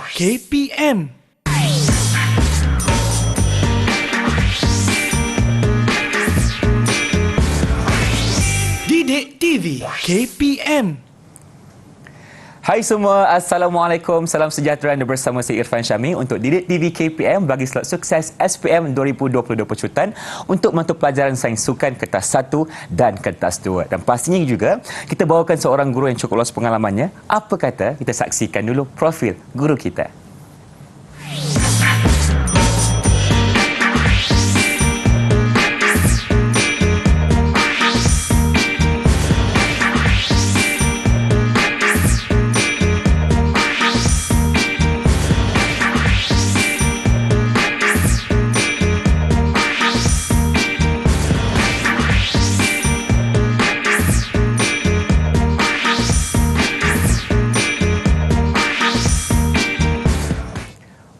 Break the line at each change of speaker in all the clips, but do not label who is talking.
KPM. Didik TV KPM.
Hai semua, Assalamualaikum, salam sejahtera. Anda bersama saya Irfan Syami untuk Didik TV KPM bagi slot sukses SPM 2022 Pecutan untuk mata pelajaran Sains Sukan Kertas 1 dan Kertas 2. Dan pastinya juga kita bawakan seorang guru yang cukup luas pengalamannya. Apa kata kita saksikan dulu profil guru kita.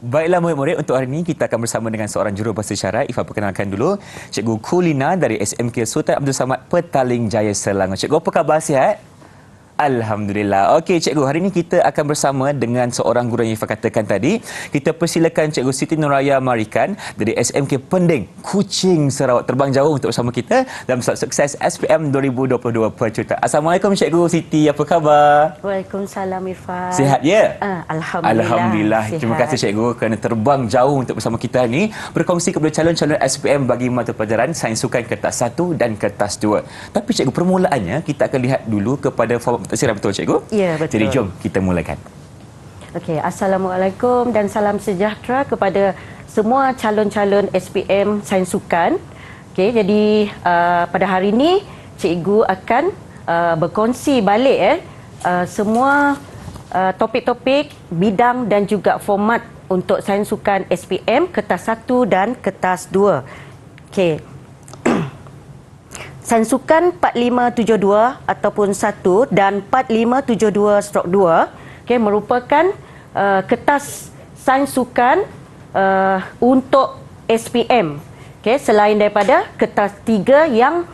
Baiklah murid-murid, untuk hari ini kita akan bersama dengan seorang jurubahasa isyarat. Ifah perkenalkan dulu, Cikgu Kulina dari SMK Sultan Abdul Samad, Petaling Jaya, Selangor. Cikgu, apa khabar, sihat? Alhamdulillah. Okey cikgu, hari ini kita akan bersama dengan seorang guru yang Ifah katakan tadi. Kita persilakan Cikgu Siti Nuraya Marikan dari SMK Pending, Kuching, Sarawak, terbang jauh untuk bersama kita dalam slot sukses SPM 2022 Pecutan. Assalamualaikum Cikgu Siti, apa khabar?
Waalaikumsalam Irfan.
Sihat ya?
Alhamdulillah.
Alhamdulillah.
Sihat.
Terima kasih cikgu kerana terbang jauh untuk bersama kita ni berkongsi kepada calon-calon SPM bagi mata pelajaran Sains Sukan Kertas 1 dan Kertas 2. Tapi cikgu, permulaannya kita akan lihat dulu kepada format pentadsiran, betul cikgu?
Ya, betul.
Jadi jom kita mulakan.
Okey, Assalamualaikum dan salam sejahtera kepada semua calon-calon SPM Sains Sukan. Okey, jadi pada hari ini cikgu akan berkongsi balik semua topik-topik, bidang dan juga format untuk Sains Sukan SPM Kertas 1 dan Kertas 2. Okey. Sains Sukan 4572 ataupun 1 dan 4572/2 merupakan kertas sains sukan untuk SPM. Selain daripada kertas 3 yang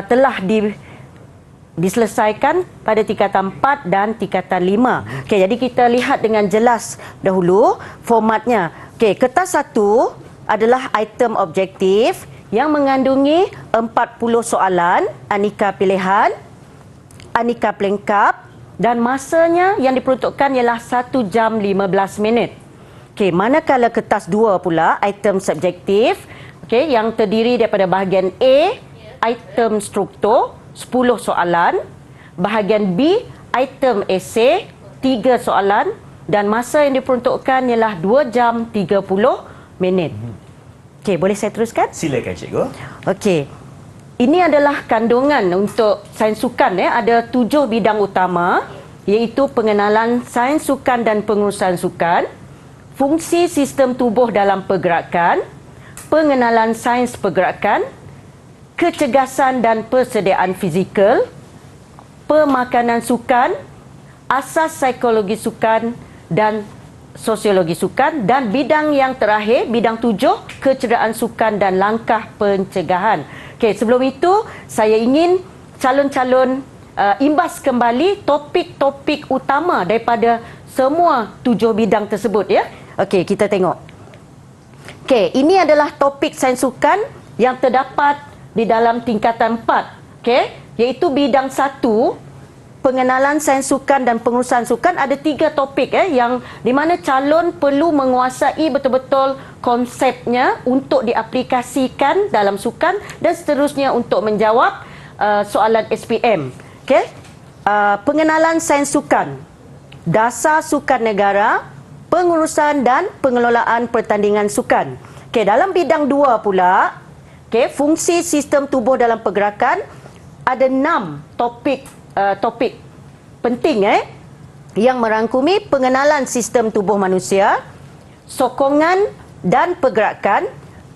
telah diselesaikan pada tingkatan 4 dan tingkatan 5. Jadi kita lihat dengan jelas dahulu formatnya. Kertas 1 adalah item objektif yang mengandungi 40 soalan, aneka pilihan, aneka pelengkap dan masanya yang diperuntukkan ialah 1 jam 15 minit. Manakala kertas 2 pula, item subjektif, yang terdiri daripada bahagian A, item struktur, 10 soalan, bahagian B, item esei, 3 soalan dan masa yang diperuntukkan ialah 2 jam 30 minit. Boleh saya teruskan?
Silakan cikgu.
Okey. Ini adalah kandungan untuk sains sukan. Ada 7 bidang utama, iaitu pengenalan sains sukan dan pengurusan sukan, fungsi sistem tubuh dalam pergerakan, pengenalan sains pergerakan, kecergasan dan persediaan fizikal, pemakanan sukan, asas psikologi sukan dan sosiologi sukan, dan bidang yang terakhir, bidang 7, kecederaan sukan dan langkah pencegahan. Sebelum itu saya ingin calon-calon imbas kembali topik-topik utama daripada semua 7 bidang tersebut ya. Kita tengok. Ini adalah topik sains sukan yang terdapat di dalam tingkatan 4. Iaitu bidang 1, pengenalan sains sukan dan pengurusan sukan. Ada 3 topik yang di mana calon perlu menguasai betul-betul konsepnya untuk diaplikasikan dalam sukan dan seterusnya untuk menjawab soalan SPM. Pengenalan sains sukan, dasar sukan negara, pengurusan dan pengelolaan pertandingan sukan. Dalam bidang 2 pula, fungsi sistem tubuh dalam pergerakan, ada 6 topik penting yang merangkumi pengenalan sistem tubuh manusia, sokongan dan pergerakan,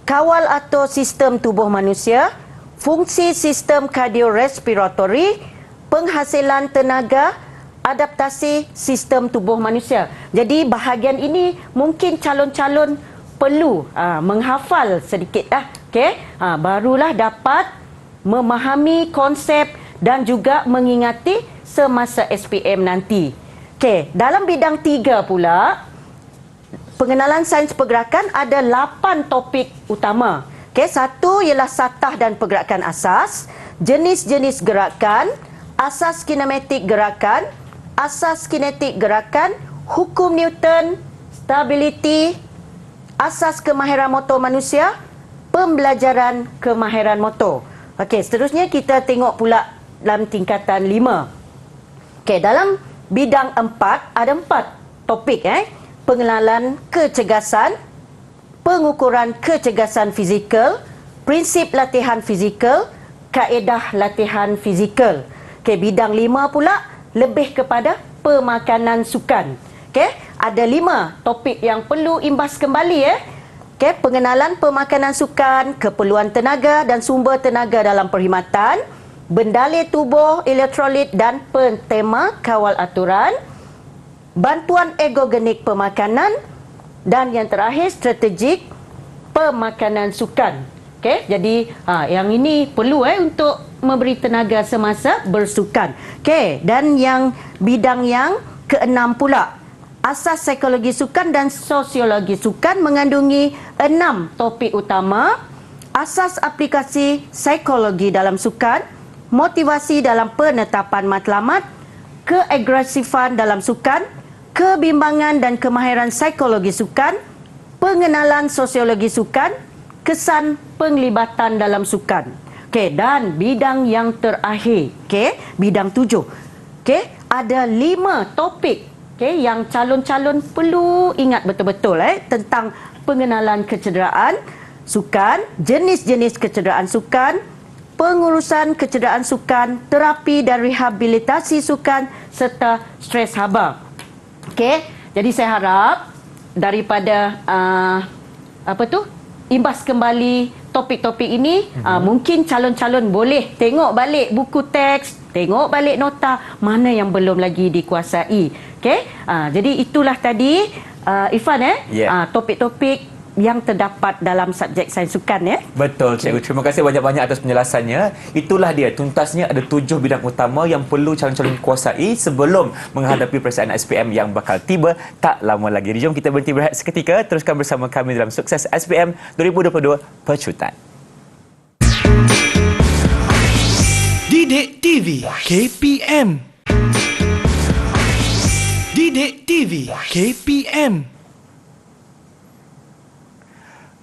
kawal atau sistem tubuh manusia, fungsi sistem kardiorespiratori, penghasilan tenaga, adaptasi sistem tubuh manusia. Jadi bahagian ini mungkin calon-calon perlu menghafal sedikit barulah dapat memahami konsep dan juga mengingati semasa SPM nanti. Dalam bidang 3 pula, pengenalan sains pergerakan ada 8 topik utama. Okey, satu ialah satah dan pergerakan asas, jenis-jenis gerakan, asas kinematik gerakan, asas kinetik gerakan, hukum Newton, stability, asas kemahiran motor manusia, pembelajaran kemahiran motor. Okey, seterusnya kita tengok pula dalam tingkatan 5. Okey, dalam bidang 4 ada 4 topik pengenalan kecergasan, pengukuran kecergasan fizikal, prinsip latihan fizikal, kaedah latihan fizikal. Okey, bidang 5 pula lebih kepada pemakanan sukan. Okey, ada 5 topik yang perlu imbas kembali Okey, pengenalan pemakanan sukan, keperluan tenaga dan sumber tenaga dalam perkhidmatan, bendalih tubuh, elektrolit dan pentema kawal aturan, bantuan ergogenik pemakanan dan yang terakhir strategik pemakanan sukan. Okey, jadi yang ini perlu untuk memberi tenaga semasa bersukan. Okey, dan yang bidang yang keenam pula, asas psikologi sukan dan sosiologi sukan mengandungi 6 topik utama, asas aplikasi psikologi dalam sukan, motivasi dalam penetapan matlamat, keagresifan dalam sukan, kebimbangan dan kemahiran psikologi sukan, pengenalan sosiologi sukan, kesan penglibatan dalam sukan. Okey, dan bidang yang terakhir, bidang 7. Ada 5 topik yang calon-calon perlu ingat betul-betul tentang pengenalan kecederaan sukan, jenis-jenis kecederaan sukan, pengurusan kecederaan sukan, terapi dan rehabilitasi sukan serta stres haba. Okey, jadi saya harap daripada imbas kembali topik-topik ini, mungkin calon-calon boleh tengok balik buku teks, tengok balik nota mana yang belum lagi dikuasai. Okey, jadi itulah tadi Irfan topik-topik yang terdapat dalam subjek sains sukan
Betul, cikgu. Terima kasih banyak-banyak atas penjelasannya. Itulah dia, tuntasnya ada 7 bidang utama yang perlu calon-calon kuasai sebelum menghadapi persaingan SPM yang bakal tiba tak lama lagi. Jom kita berhenti berehat seketika, teruskan bersama kami dalam Sukses SPM 2022 Pecutan.
Didik TV KPM. Didik TV KPM.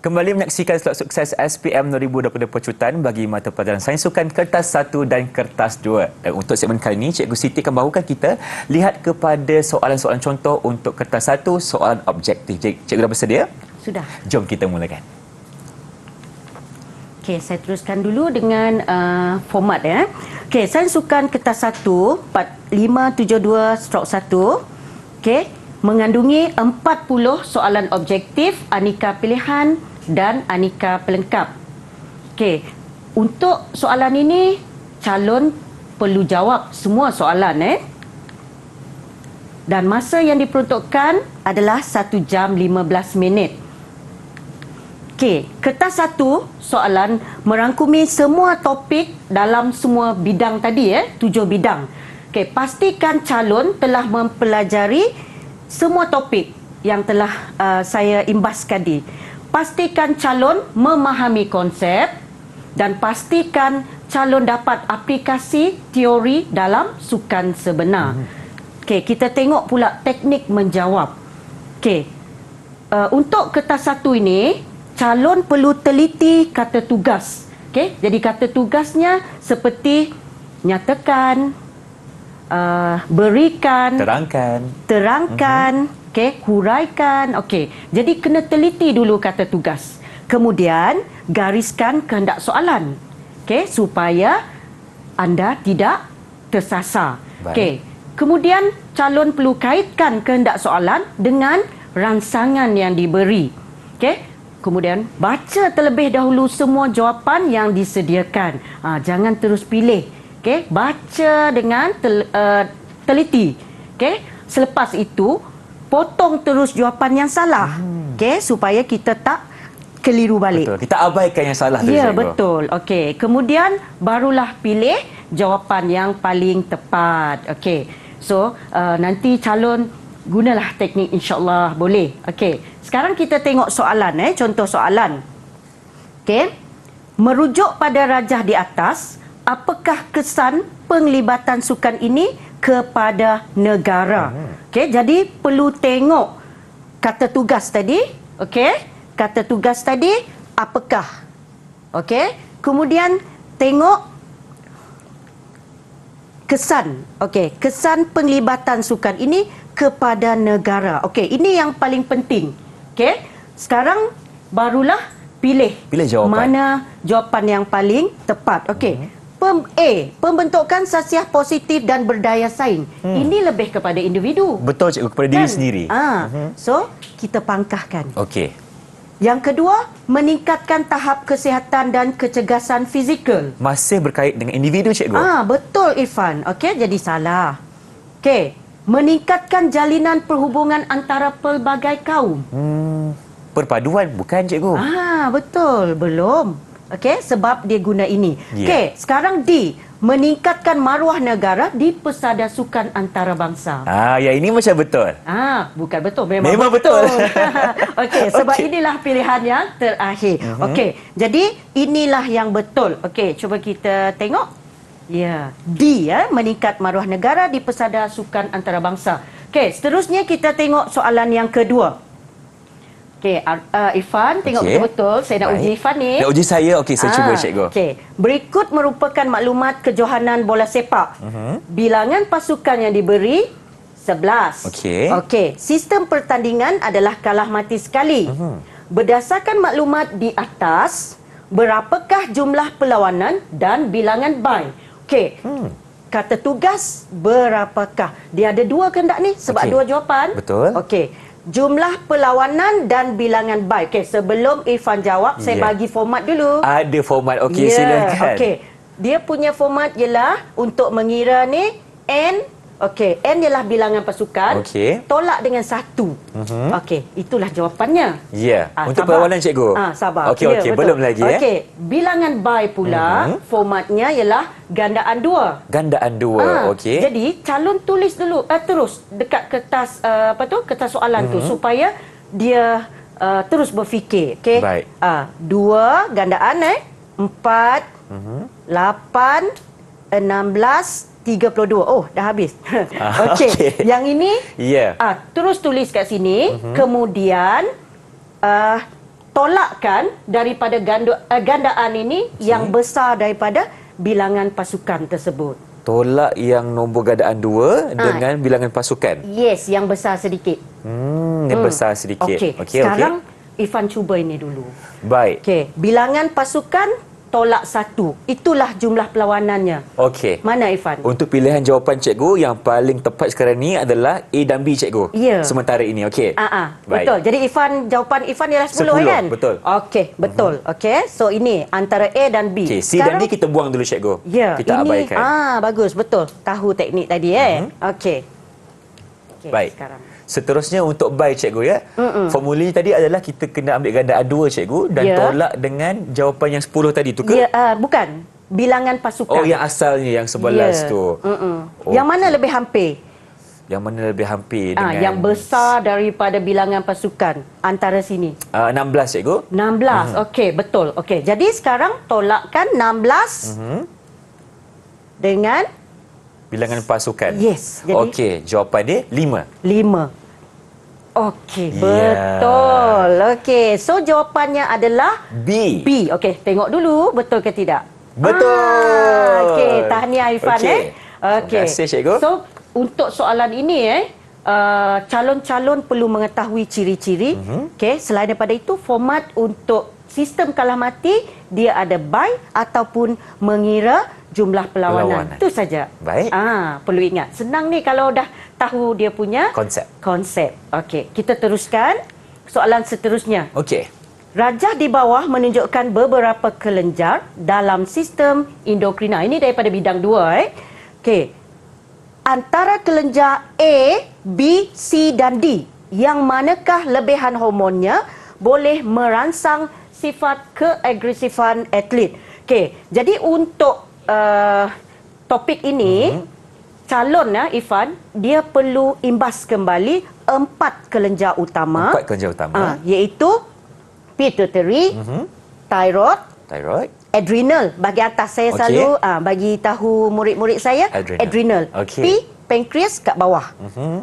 Kembali menyaksikan slot Sukses SPM 2022 Pecutan bagi mata pelajaran Sains Sukan Kertas 1 dan Kertas 2. Dan untuk segmen kali ini, Cikgu Siti akan bawakan kita lihat kepada soalan-soalan contoh untuk Kertas 1, soalan objektif. Cikgu dah bersedia?
Sudah.
Jom kita mulakan.
Okey, saya teruskan dulu dengan format Okey, Sains Sukan Kertas 1 4572/1. Okey, mengandungi 40 soalan objektif, aneka pilihan dan aneka pelengkap. Okey, untuk soalan ini calon perlu jawab semua soalan dan masa yang diperuntukkan adalah 1 jam 15 minit. Okey, kertas 1 soalan merangkumi semua topik dalam semua bidang tadi 7 bidang. Okey, pastikan calon telah mempelajari semua topik yang telah saya imbas tadi. Pastikan calon memahami konsep dan pastikan calon dapat aplikasi teori dalam sukan sebenar. Okey, kita tengok pula teknik menjawab. Okey, untuk kertas 1 ini, calon perlu teliti kata tugas. Okey, jadi kata tugasnya seperti nyatakan, berikan, terangkan, huraikan. Okey, jadi kena teliti dulu kata tugas. Kemudian gariskan kehendak soalan. Okey, supaya anda tidak tersasar. Okey, kemudian calon perlu kaitkan kehendak soalan dengan rangsangan yang diberi. Okey, kemudian baca terlebih dahulu semua jawapan yang disediakan. Jangan terus pilih. Okey, baca dengan teliti. Okey, selepas itu potong terus jawapan yang salah. Okey, supaya kita tak keliru balik.
Betul. Kita abaikan yang salah tu.
Ya, betul. Okey, kemudian barulah pilih jawapan yang paling tepat. Okey. So, nanti calon gunalah teknik insya-Allah boleh. Okey, sekarang kita tengok soalan contoh soalan. Okey. Merujuk pada rajah di atas, apakah kesan penglibatan sukan ini kepada negara? Okey, jadi perlu tengok kata tugas tadi, okey? Kata tugas tadi apakah? Okey? Kemudian tengok kesan. Okey, kesan penglibatan sukan ini kepada negara. Okey, ini yang paling penting. Okey, sekarang barulah pilih
jawapan.
mana jawapan yang paling tepat. Okey. A, pembentukan sasiah positif dan berdaya saing. Ini lebih kepada individu.
Betul cikgu, kepada diri sendiri.
So, kita pangkahkan.
Okey.
Yang kedua, meningkatkan tahap kesihatan dan kecergasan fizikal.
Masih berkait dengan individu cikgu.
Betul Irfan. Okey, jadi salah. Okey, meningkatkan jalinan perhubungan antara pelbagai kaum.
Perpaduan bukan cikgu?
Betul. Belum. Okey, sebab dia guna ini.
Yeah.
Okey, sekarang D, meningkatkan maruah negara di pesada sukan antarabangsa.
Yang ini macam betul.
Bukan betul.
Memang betul.
Okey, sebab inilah pilihan yang terakhir. Okey, jadi inilah yang betul. Okey, cuba kita tengok. Ya, D meningkat maruah negara di pesada sukan antarabangsa. Okey, seterusnya kita tengok soalan yang kedua. Okey, Irfan, tengok betul-betul. Saya nak uji Irfan ni.
Nak uji saya? Okey, saya cuba cikgu.
Okey, berikut merupakan maklumat kejohanan bola sepak. Bilangan pasukan yang diberi 11. Okey, sistem pertandingan adalah kalah mati sekali. Berdasarkan maklumat di atas, berapakah jumlah perlawanan dan bilangan bye? Okey. Kata tugas berapakah? Dia ada dua ke tak ni? Sebab dua jawapan.
Betul.
Okey. Jumlah perlawanan dan bilangan bye. Okey, sebelum Irfan jawab, saya bagi format dulu.
Ada format. Okey, silakan.
Okey. Dia punya format ialah untuk mengira ni N. Okey, N ialah bilangan pasukan. Tolak dengan 1. Okey, itulah jawapannya.
Ya. Untuk perlawanan cikgu.
Sabar.
Okey, belum lagi
Okey, bilangan bye pula formatnya ialah gandaan 2.
Gandaan 2. Okey.
Jadi calon tulis dulu terus dekat kertas kertas soalan tu supaya dia terus berfikir. Okey.
Baik.
2 gandaan 4 8 16 32. Oh, dah habis. Okey. Yang ini terus tulis kat sini, kemudian tolakkan daripada gandaan ini yang besar daripada bilangan pasukan tersebut.
Tolak yang nombor gandaan 2 dengan bilangan pasukan.
Yes, yang besar sedikit.
Yang besar sedikit.
Okey. Sekarang Irfan cuba ini dulu.
Baik.
Okey, bilangan pasukan tolak 1. Itulah jumlah perlawanannya.
Okey.
Mana Irfan?
Untuk pilihan jawapan cikgu yang paling tepat sekarang ni adalah A dan B cikgu.
Ya.
Sementara ini, okey.
Betul. Jadi jawapan Irfan ialah 10 kan?
Betul.
Okey, betul. Okey. So ini antara A dan B.
Okey, C dan D kita buang dulu cikgu.
Ya,
kita
ini,
abaikan.
bagus, betul. Tahu teknik tadi Okey.
Baik.
Sekarang.
Seterusnya untuk by cikgu ya. Formula tadi adalah kita kena ambil gandaan 2 cikgu dan tolak dengan jawapan yang 10 tadi tu ke?
Bukan. Bilangan pasukan.
Oh, yang asalnya yang 11 tu.
Yang mana lebih hampir?
Yang mana lebih hampir dengan
yang besar daripada bilangan pasukan antara sini.
16 cikgu.
16. Okey, betul. Okey. Jadi sekarang tolakkan 16 dengan
bilangan pasukan.
Yes. Jadi
okey, jawapan dia 5.
5. Okey, betul. Okey, so jawapannya adalah
B.
B. Okey, tengok dulu betul ke tidak?
Betul.
Okey, tahniah Irfan Okey.
Terima kasih cikgu.
So, untuk soalan ini calon-calon perlu mengetahui ciri-ciri. Okey, selain daripada itu format untuk sistem kalah mati dia ada by ataupun mengira jumlah perlawanan. Itu saja.
Baik.
Perlu ingat. Senang ni kalau dah tahu dia punya konsep. Okey, kita teruskan soalan seterusnya.
Okey.
Rajah di bawah menunjukkan beberapa kelenjar dalam sistem endokrina. Ini daripada bidang 2 Okey. Antara kelenjar A, B, C dan D, yang manakah lebihan hormonnya boleh merangsang sifat keagresifan atlet? Okey, jadi untuk topik ini calon Irfan dia perlu imbas kembali 4 kelenjar utama.
4 kelenjar utama.
Iaitu pituitary, thyroid, adrenal. Bagi atas saya selalu bagi tahu murid-murid saya adrenal. P, pankreas kat bawah.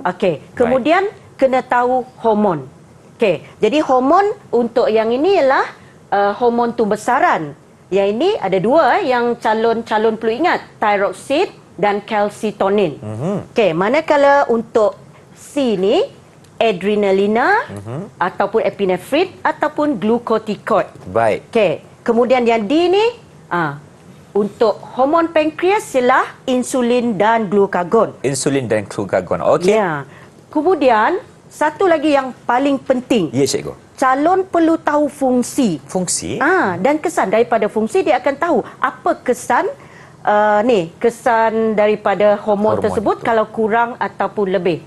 Okey. Kemudian kena tahu hormon. Okey. Jadi hormon untuk yang ini ialah hormon tumbesaran. Yang ini ada 2 yang calon perlu ingat, thyroxine dan calcitonin. Okey, manakala untuk C ni adrenalina ataupun epinefrin ataupun glucocorticoid.
Baik.
Okey, kemudian yang D ni untuk hormon pankreas ialah insulin dan glukagon.
Insulin dan glukagon. Okey.
Ya. Kemudian satu lagi yang paling penting.
Ya, cikgu.
Calon perlu tahu fungsi.
Fungsi?
Dan kesan daripada fungsi dia akan tahu apa kesan kesan daripada hormon tersebut itu, kalau kurang ataupun lebih.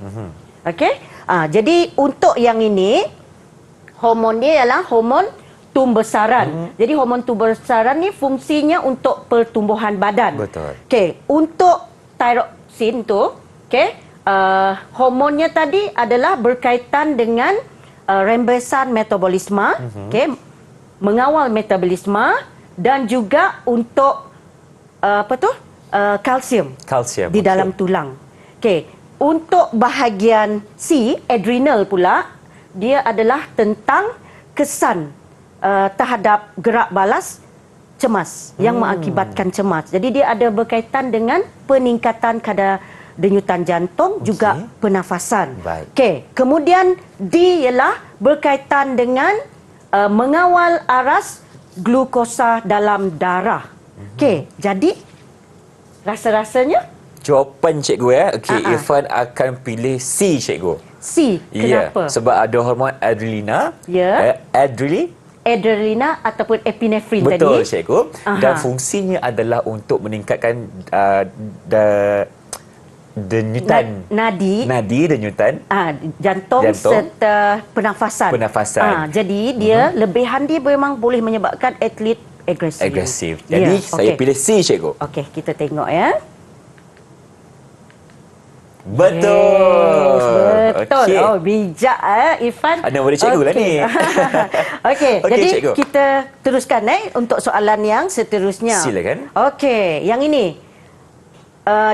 Okey? Jadi untuk yang ini hormon dia ialah hormon tumbesaran. Jadi hormon tumbesaran ni fungsinya untuk pertumbuhan badan.
Betul.
Okey, untuk thyroxine tu, okey, hormonnya tadi adalah berkaitan dengan rembesan metabolisme, mengawal metabolisme dan juga untuk kalsium di dalam tulang. Okey, untuk bahagian C, adrenal pula, dia adalah tentang kesan terhadap gerak balas cemas yang mengakibatkan cemas. Jadi dia ada berkaitan dengan peningkatan kadar denyutan jantung, juga pernafasan. Okey, kemudian D ialah berkaitan dengan mengawal aras glukosa dalam darah. Okey, jadi rasa-rasanya
jawapan cikgu ya. Okey, Irfan akan pilih C, cikgu.
C. Kenapa?
Sebab ada hormon adrenalina. Adrenalina
ataupun epinefrin tadi.
Betul, cikgu. Dan fungsinya adalah untuk meningkatkan denyutan nadi denyutan
jantung serta pernafasan. Jadi dia lebihan dia memang boleh menyebabkan atlet agresif.
Jadi saya pilih C, cikgu.
Okey, kita tengok ya.
Betul.
Yes, betul. Okay. Oh, bijak Irfan.
Ada murid cikgu lah ni.
Okey, jadi
cikgu,
kita teruskan untuk soalan yang seterusnya.
Silakan.
Okey, yang ini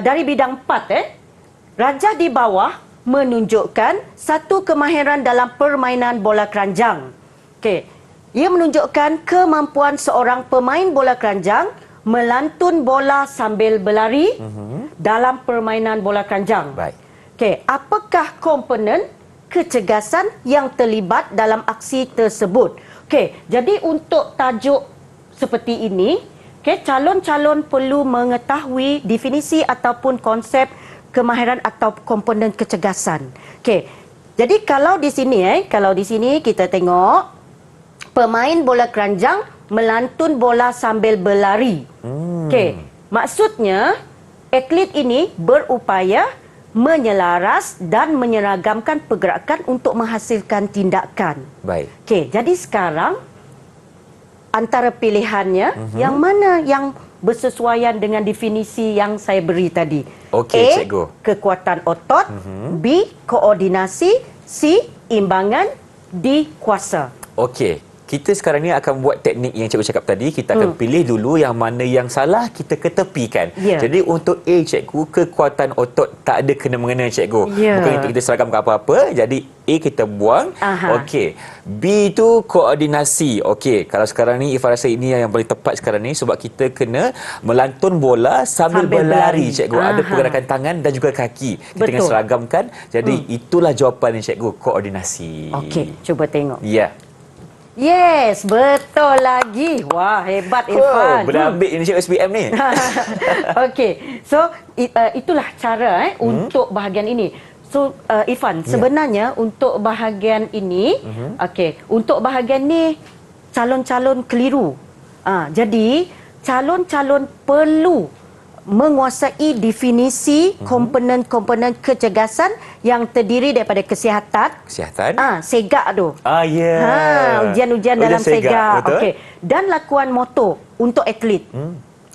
dari bidang 4 Raja di bawah menunjukkan satu kemahiran dalam permainan bola keranjang. Okey. Ia menunjukkan kemampuan seorang pemain bola keranjang melantun bola sambil berlari dalam permainan bola keranjang.
Baik.
Okey, apakah komponen kecergasan yang terlibat dalam aksi tersebut? Okey, jadi untuk tajuk seperti ini, calon-calon perlu mengetahui definisi ataupun konsep kemahiran atau komponen kecergasan. Okey. Jadi kalau di sini kita tengok pemain bola keranjang melantun bola sambil berlari. Okey. Maksudnya atlet ini berupaya menyelaras dan menyeragamkan pergerakan untuk menghasilkan tindakan.
Baik.
Okey, jadi sekarang antara pilihannya yang mana yang bersesuaian dengan definisi yang saya beri tadi?
Okey, cikgu.
Kekuatan otot, B, koordinasi, C, imbangan, D, kuasa.
Okey. Kita sekarang ni akan buat teknik yang cikgu cakap tadi. Kita akan pilih dulu yang mana yang salah, kita ketepikan. Jadi untuk A, cikgu, kekuatan otot tak ada kena-mengena, cikgu. Bukan untuk kita seragamkan apa-apa. Jadi A kita buang. Okey. B tu koordinasi. Okey. Kalau sekarang ni Ifah rasa ini yang paling tepat sekarang ni sebab kita kena melantun bola sambil berlari, cikgu. Ada pergerakan tangan dan juga kaki. Kita kena seragamkan. Jadi itulah jawapan ni, cikgu. Koordinasi.
Okey, cuba tengok.
Ya.
Yes, betul lagi. Wah, hebat Irfan.
Berambil ini cikgu SPM ni.
Okey. So, itulah cara untuk bahagian ini. So, Irfan, sebenarnya untuk bahagian ini, untuk bahagian ni calon-calon keliru. Jadi, calon-calon perlu menguasai definisi komponen-komponen kecergasan yang terdiri daripada kesihatan. Segak tu. Ujian-ujian dalam segak. Okey. Dan lakuan motor untuk atlet.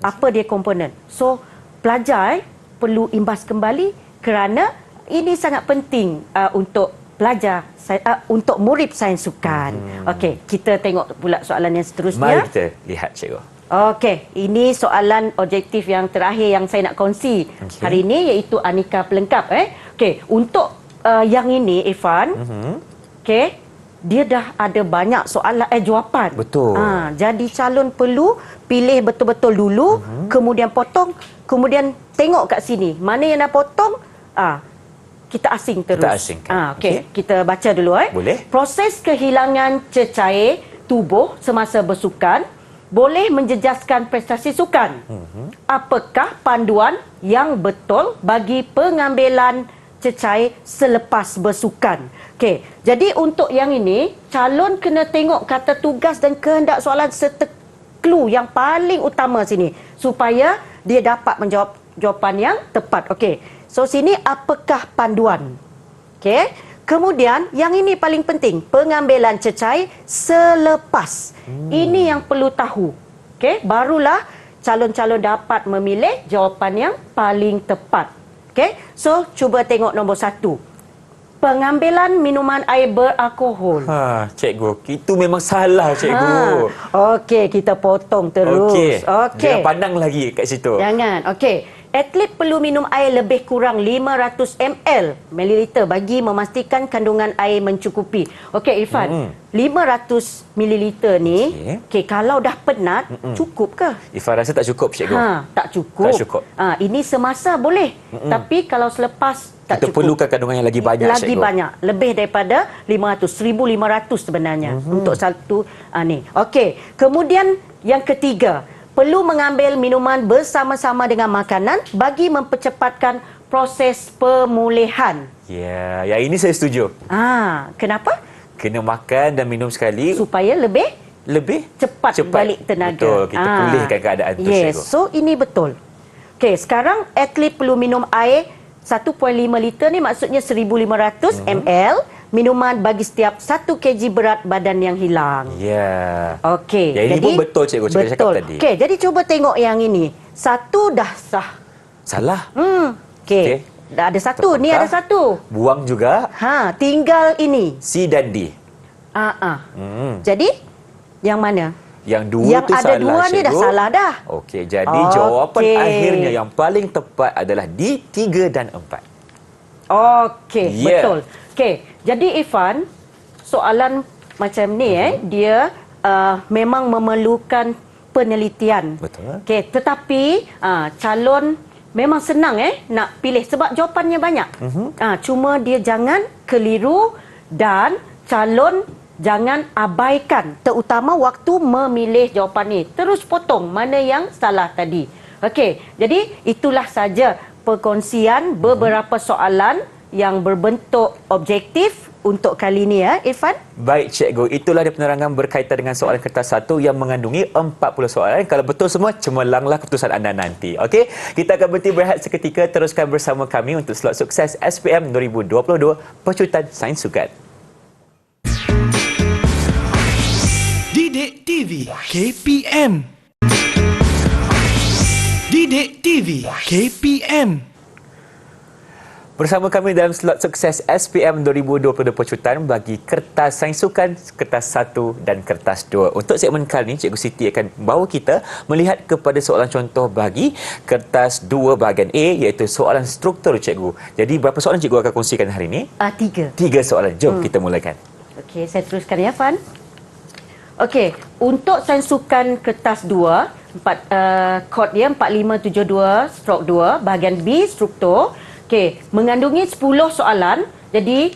Apa dia komponen? So, pelajar perlu imbas kembali kerana ini sangat penting untuk pelajar untuk murid sains sukan. Okey, kita tengok pula soalan yang seterusnya.
Mari kita lihat, cikgu.
Okey, ini soalan objektif yang terakhir yang saya nak kongsi hari ini, iaitu aneka pelengkap. Okey, untuk yang ini, Irfan, okey, dia dah ada banyak soalan jawapan.
Betul.
Jadi calon perlu pilih betul-betul dulu, kemudian potong, kemudian tengok kat sini mana yang dah potong. Kita asing terus.
Kita asingkan.
Okey, kita baca dulu.
Boleh.
Proses kehilangan cecair tubuh semasa bersukan boleh menjejaskan prestasi sukan. Apakah panduan yang betul bagi pengambilan cecair selepas bersukan? Okey, jadi untuk yang ini, calon kena tengok kata tugas dan kehendak soalan serta clue yang paling utama sini supaya dia dapat menjawab jawapan yang tepat. Okey, so sini apakah panduan? Okey. Kemudian, yang ini paling penting, pengambilan cecair selepas. Ini yang perlu tahu. Okey, barulah calon-calon dapat memilih jawapan yang paling tepat. Okey, so cuba tengok nombor 1. Pengambilan minuman air beralkohol.
Cikgu, itu memang salah, cikgu.
Okey, kita potong terus.
Okey.
Okey.
Jangan pandang lagi kat situ.
Jangan. Okey. Atlet perlu minum air lebih kurang 500 ml bagi memastikan kandungan air mencukupi. Okey, Irfan. 500 ml ni, okey, kalau dah penat, cukup ke?
Ifan rasa tak cukup, cikgu.
Tak cukup.
Tak cukup.
Ini semasa boleh. Tapi kalau selepas tak
kita
cukup.
perlukan kandungan yang lagi banyak,
lagi
cikgu.
banyak, lebih daripada 1,500 sebenarnya untuk satu ni. Okey, kemudian yang ketiga, perlu mengambil minuman bersama-sama dengan makanan bagi mempercepatkan proses pemulihan.
Ya, yang ini saya setuju.
Kenapa?
Kena makan dan minum sekali
Supaya lebih cepat balik tenaga.
Betul, kita pulihkan keadaan tu, cikgu.
So ini betul. Okey, sekarang atlet perlu minum air 1.5 liter ni, maksudnya 1,500 ml minuman bagi setiap 1 kg berat badan yang hilang.
Ya.
Okey.
Yang ini pun betul, cikgu, cakap tadi.
Okey, jadi cuba tengok yang ini. 1 dah sah.
Salah.
Okey. Dah ada 1, ni ada 1.
Buang juga.
Tinggal ini.
C dan D.
Jadi yang mana?
Yang dua
yang
tu
ada
salah,
dua ni dah
cikgu.
salah dah.
Okey, jadi jawapan akhirnya yang paling tepat adalah D, 3 dan 4.
Okey,
Yeah.
betul. Okey, jadi Irfan, soalan macam ni dia memang memerlukan penelitian.
Betul.
Okey, tetapi calon memang senang nak pilih sebab jawapannya banyak. Cuma dia jangan keliru dan calon jangan abaikan, terutama waktu memilih jawapan ni. Terus potong mana yang salah tadi. Okey, jadi itulah saja perkongsian beberapa soalan yang berbentuk objektif untuk kali ini, Irfan.
Baik, cikgu. Itulah dia penerangan berkaitan dengan soalan kertas 1 yang mengandungi 40 soalan. Kalau betul semua, cemerlanglah keputusan anda nanti. Okey, kita akan berhenti berehat seketika. Teruskan bersama kami untuk slot sukses SPM 2022 Pecutan Sains Sukan.
Didik TV KPM. Didik TV KPM.
Bersama kami dalam slot sukses SPM 2022 Pecutan bagi kertas sains sukan, kertas 1 dan kertas 2. Untuk segmen kali ini, Cikgu Siti akan membawa kita melihat kepada soalan contoh bagi kertas 2 bahagian A, iaitu soalan struktur, Cikgu. Jadi berapa soalan Cikgu akan kongsikan hari ini?
3.
3 soalan. Jom kita mulakan.
Okey, saya teruskan ya, Fan. Okey, untuk sains sukan kertas 2, kod dia 4572/2, bahagian B struktur. Okey, mengandungi 10 soalan. Jadi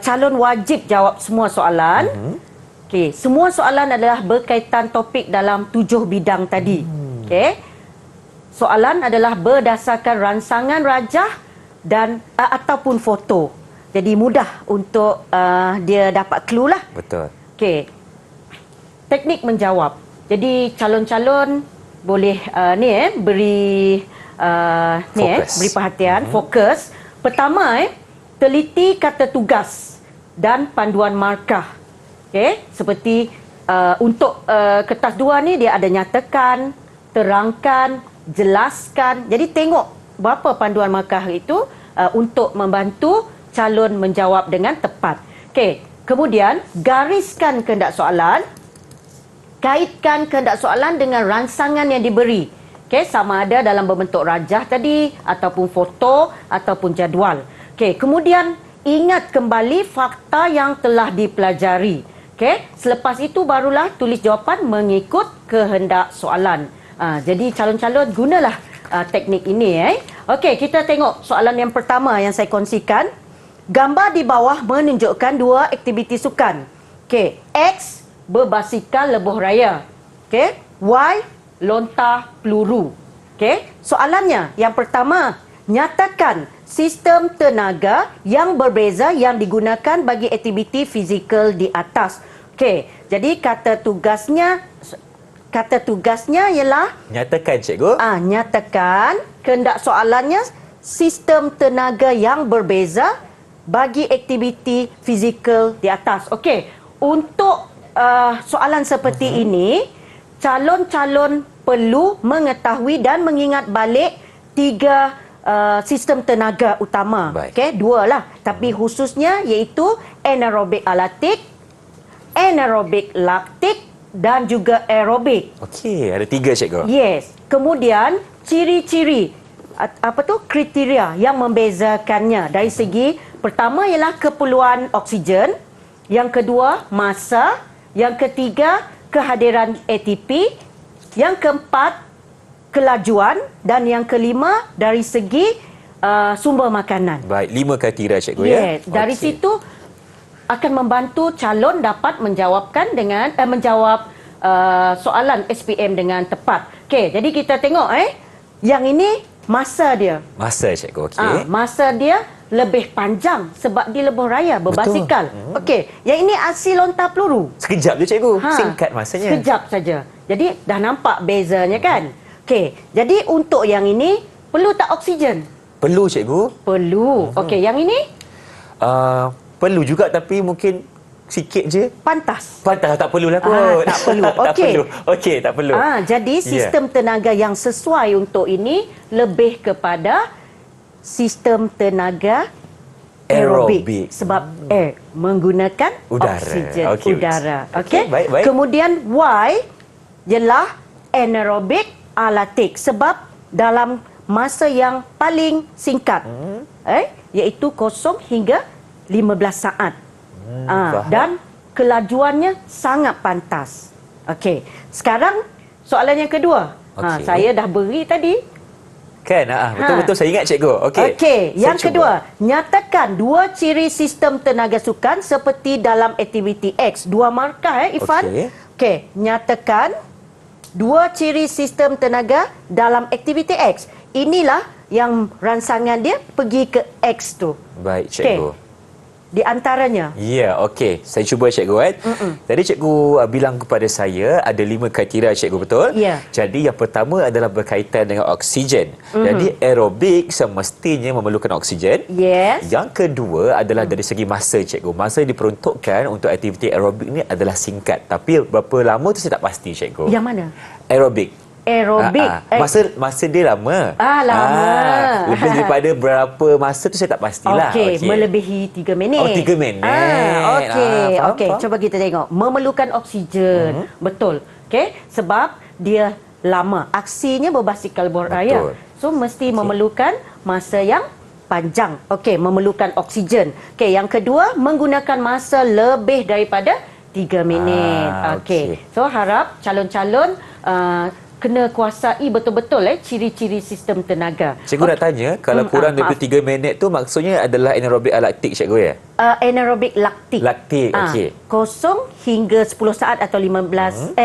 calon wajib jawab semua soalan. Okey, semua soalan adalah berkaitan topik dalam 7 bidang tadi. Okey. Soalan adalah berdasarkan rangsangan rajah dan ataupun foto. Jadi mudah untuk dia dapat clue lah.
Betul.
Okey. Teknik menjawab. Jadi calon-calon boleh beri beri perhatian, fokus. Pertama, teliti kata tugas dan panduan markah. Okey, seperti untuk kertas 2 ni dia ada nyatakan, terangkan, jelaskan. Jadi tengok berapa panduan markah itu untuk membantu calon menjawab dengan tepat. Okey, kemudian gariskan kehendak soalan. Kaitkan kehendak soalan dengan rangsangan yang diberi. Okey, sama ada dalam berbentuk rajah tadi ataupun foto ataupun jadual. Okey, kemudian ingat kembali fakta yang telah dipelajari. Okey, selepas itu barulah tulis jawapan mengikut kehendak soalan. Jadi calon-calon gunalah teknik ini. Okey, kita tengok soalan yang pertama yang saya kongsikan. Gambar di bawah menunjukkan dua aktiviti sukan. Okey, X berbasikal lebuh raya. Okey, Y lontar peluru. Okey, soalannya yang pertama, nyatakan sistem tenaga yang berbeza yang digunakan bagi aktiviti fizikal di atas. Okey, jadi kata tugasnya ialah
Nyatakan, cikgu.
nyatakan kehendak soalannya sistem tenaga yang berbeza bagi aktiviti fizikal di atas. Okey, untuk soalan seperti ini, calon-calon perlu mengetahui dan mengingat balik 3 sistem tenaga utama. Okey, 2 lah. Tapi khususnya iaitu anaerobik alatik, anaerobik laktik dan juga aerobik.
Okey, ada 3, cikgu.
Yes. Kemudian ciri-ciri kriteria yang membezakannya dari segi pertama ialah keperluan oksigen, yang kedua masa, yang ketiga kehadiran ATP, yang keempat kelajuan dan yang kelima dari segi sumber makanan.
Baik, 5 kriteria, cikgu, ya.
Yes, dari situ akan membantu calon dapat menjawab soalan SPM dengan tepat. Okey, jadi kita tengok yang ini masa dia.
Masa, cikgu. Okey.
Masa dia lebih panjang sebab dia lebuh raya berbasikal. Okey, yang ini aksi lontar peluru.
Sekejap je, cikgu. Singkat masanya.
Sekejap saja. Jadi dah nampak bezanya kan? Okey, jadi untuk yang ini perlu tak oksigen?
Perlu, cikgu.
Perlu. Okey, yang ini
Perlu juga tapi mungkin sikit je.
pantas.
Pantas, tak perlulah kot.
Tak perlu.
Tak
Okey.
perlu. Okey, tak perlu.
Jadi sistem tenaga yang sesuai untuk ini lebih kepada sistem tenaga aerobik. Sebab air menggunakan
Udara.
oksigen.
Okey.
Udara.
Okey, baik, baik.
Kemudian Y ialah anaerobik alatik. Sebab dalam masa yang paling singkat. Iaitu 0 hingga 15 saat. Dan kelajuannya sangat pantas. Okey. Sekarang soalan yang kedua.
Okey.
Saya dah beri tadi.
Kan? Betul-betul saya ingat, cikgu. Okey.
Okey, yang
Saya
kedua, nyatakan 2 ciri sistem tenaga sukan seperti dalam aktiviti X. 2 markah Ifan.
Okey.
Okey, nyatakan 2 ciri sistem tenaga dalam aktiviti X. Inilah yang rangsangan dia pergi ke X tu.
Baik, cikgu.
Okey. Di antaranya.
Ya, okey. Saya cuba, cikgu. Tadi cikgu bilang kepada saya ada 5 kriteria, cikgu, betul?
Ya.
Jadi yang pertama adalah berkaitan dengan oksigen. Jadi aerobik semestinya memerlukan oksigen.
Yes.
Yang kedua adalah dari segi masa, cikgu. Masa yang diperuntukkan untuk aktiviti aerobik ni adalah singkat. Tapi berapa lama tu saya tak pasti, cikgu.
Yang mana?
Aerobik.
Aerobik.
Masa dia lama.
Lama.
Lebih daripada berapa masa tu saya tak pastilah.
Okey, melebihi 3 minit.
Oh, 3 minit.
Okey,
Faham,
okey.
faham.
Cuba kita tengok. Memerlukan oksigen. Betul. Okey, sebab dia lama. Aksinya berbasikal
Betul.
raya. So, mesti memerlukan masa yang panjang. Okey, memerlukan oksigen. Okey, yang kedua, menggunakan masa lebih daripada 3 minit. Okey. So, harap calon-calon kena kuasai betul-betul ciri-ciri sistem tenaga.
Cikgu nak tanya, kalau kurang daripada 3 minit tu maksudnya adalah anaerobik laktik, cikgu, ya?
Anaerobik laktik.
Laktik, okey.
0 hingga 10 saat atau 15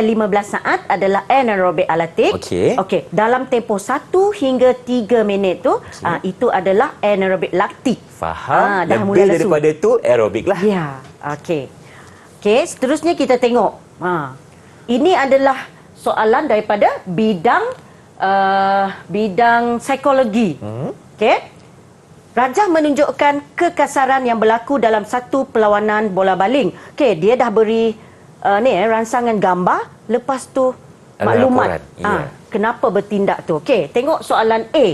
saat adalah anaerobik alatik.
Okey.
Okey, dalam tempoh 1 hingga 3 minit tu itu adalah anaerobik laktik.
Faham.
Dah mula
Lebih
lesu.
daripada tu aerobik lah.
Ya, okey. Okey, seterusnya kita tengok. Ini adalah soalan daripada bidang psikologi. Okey. Rajah menunjukkan kekasaran yang berlaku dalam satu perlawanan bola baling. Okey, dia dah beri rangsangan gambar, lepas tu
Ada
maklumat.
laporan, ya.
Kenapa bertindak tu? Okey, tengok soalan A.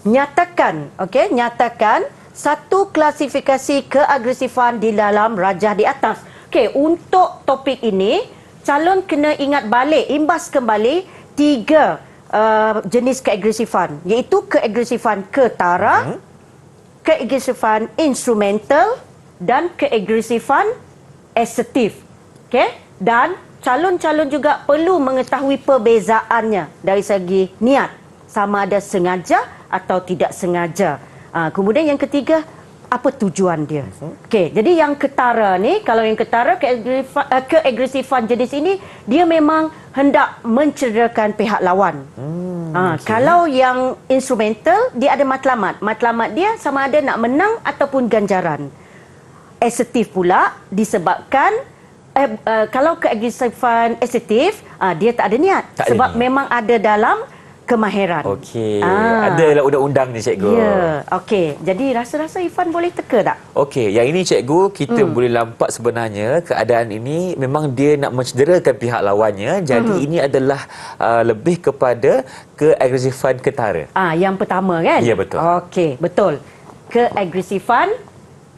Nyatakan satu klasifikasi keagresifan di dalam rajah di atas. Okey, untuk topik ini, calon kena ingat balik, imbas kembali 3 jenis keagresifan, iaitu keagresifan ketara, keagresifan instrumental dan keagresifan asertif. Okey, dan calon-calon juga perlu mengetahui perbezaannya dari segi niat, sama ada sengaja atau tidak sengaja. Kemudian yang ketiga, apa tujuan dia. Okey, jadi yang ketara ni, kalau yang ketara keagresifan jenis ini, dia memang hendak mencederakan pihak lawan. Kalau yang instrumental, dia ada matlamat. Matlamat dia sama ada nak menang ataupun ganjaran. Asertif pula disebabkan kalau keagresifan asertif, dia tak ada niat. Sebab memang ada dalam kemahiran.
Okey. Adalah undang-undang ni cikgu.
Ya. Okey. Jadi rasa-rasa Ifan boleh teka tak?
Okey, yang ini cikgu kita boleh nampak sebenarnya keadaan ini memang dia nak mencederakan pihak lawannya. Jadi ini adalah lebih kepada keagresifan ketara.
Yang pertama kan?
Ya, betul.
Okey, betul. Keagresifan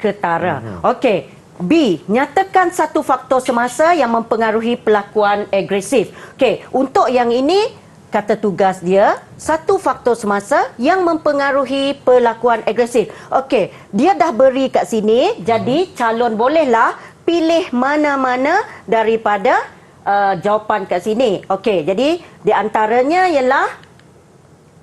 ketara. Okey. B, nyatakan satu faktor semasa yang mempengaruhi pelakuan agresif. Okey, untuk yang ini kata tugas dia, satu faktor semasa yang mempengaruhi pelakuan agresif. Okey, dia dah beri kat sini, jadi calon bolehlah pilih mana-mana daripada jawapan kat sini. Okey, jadi di antaranya ialah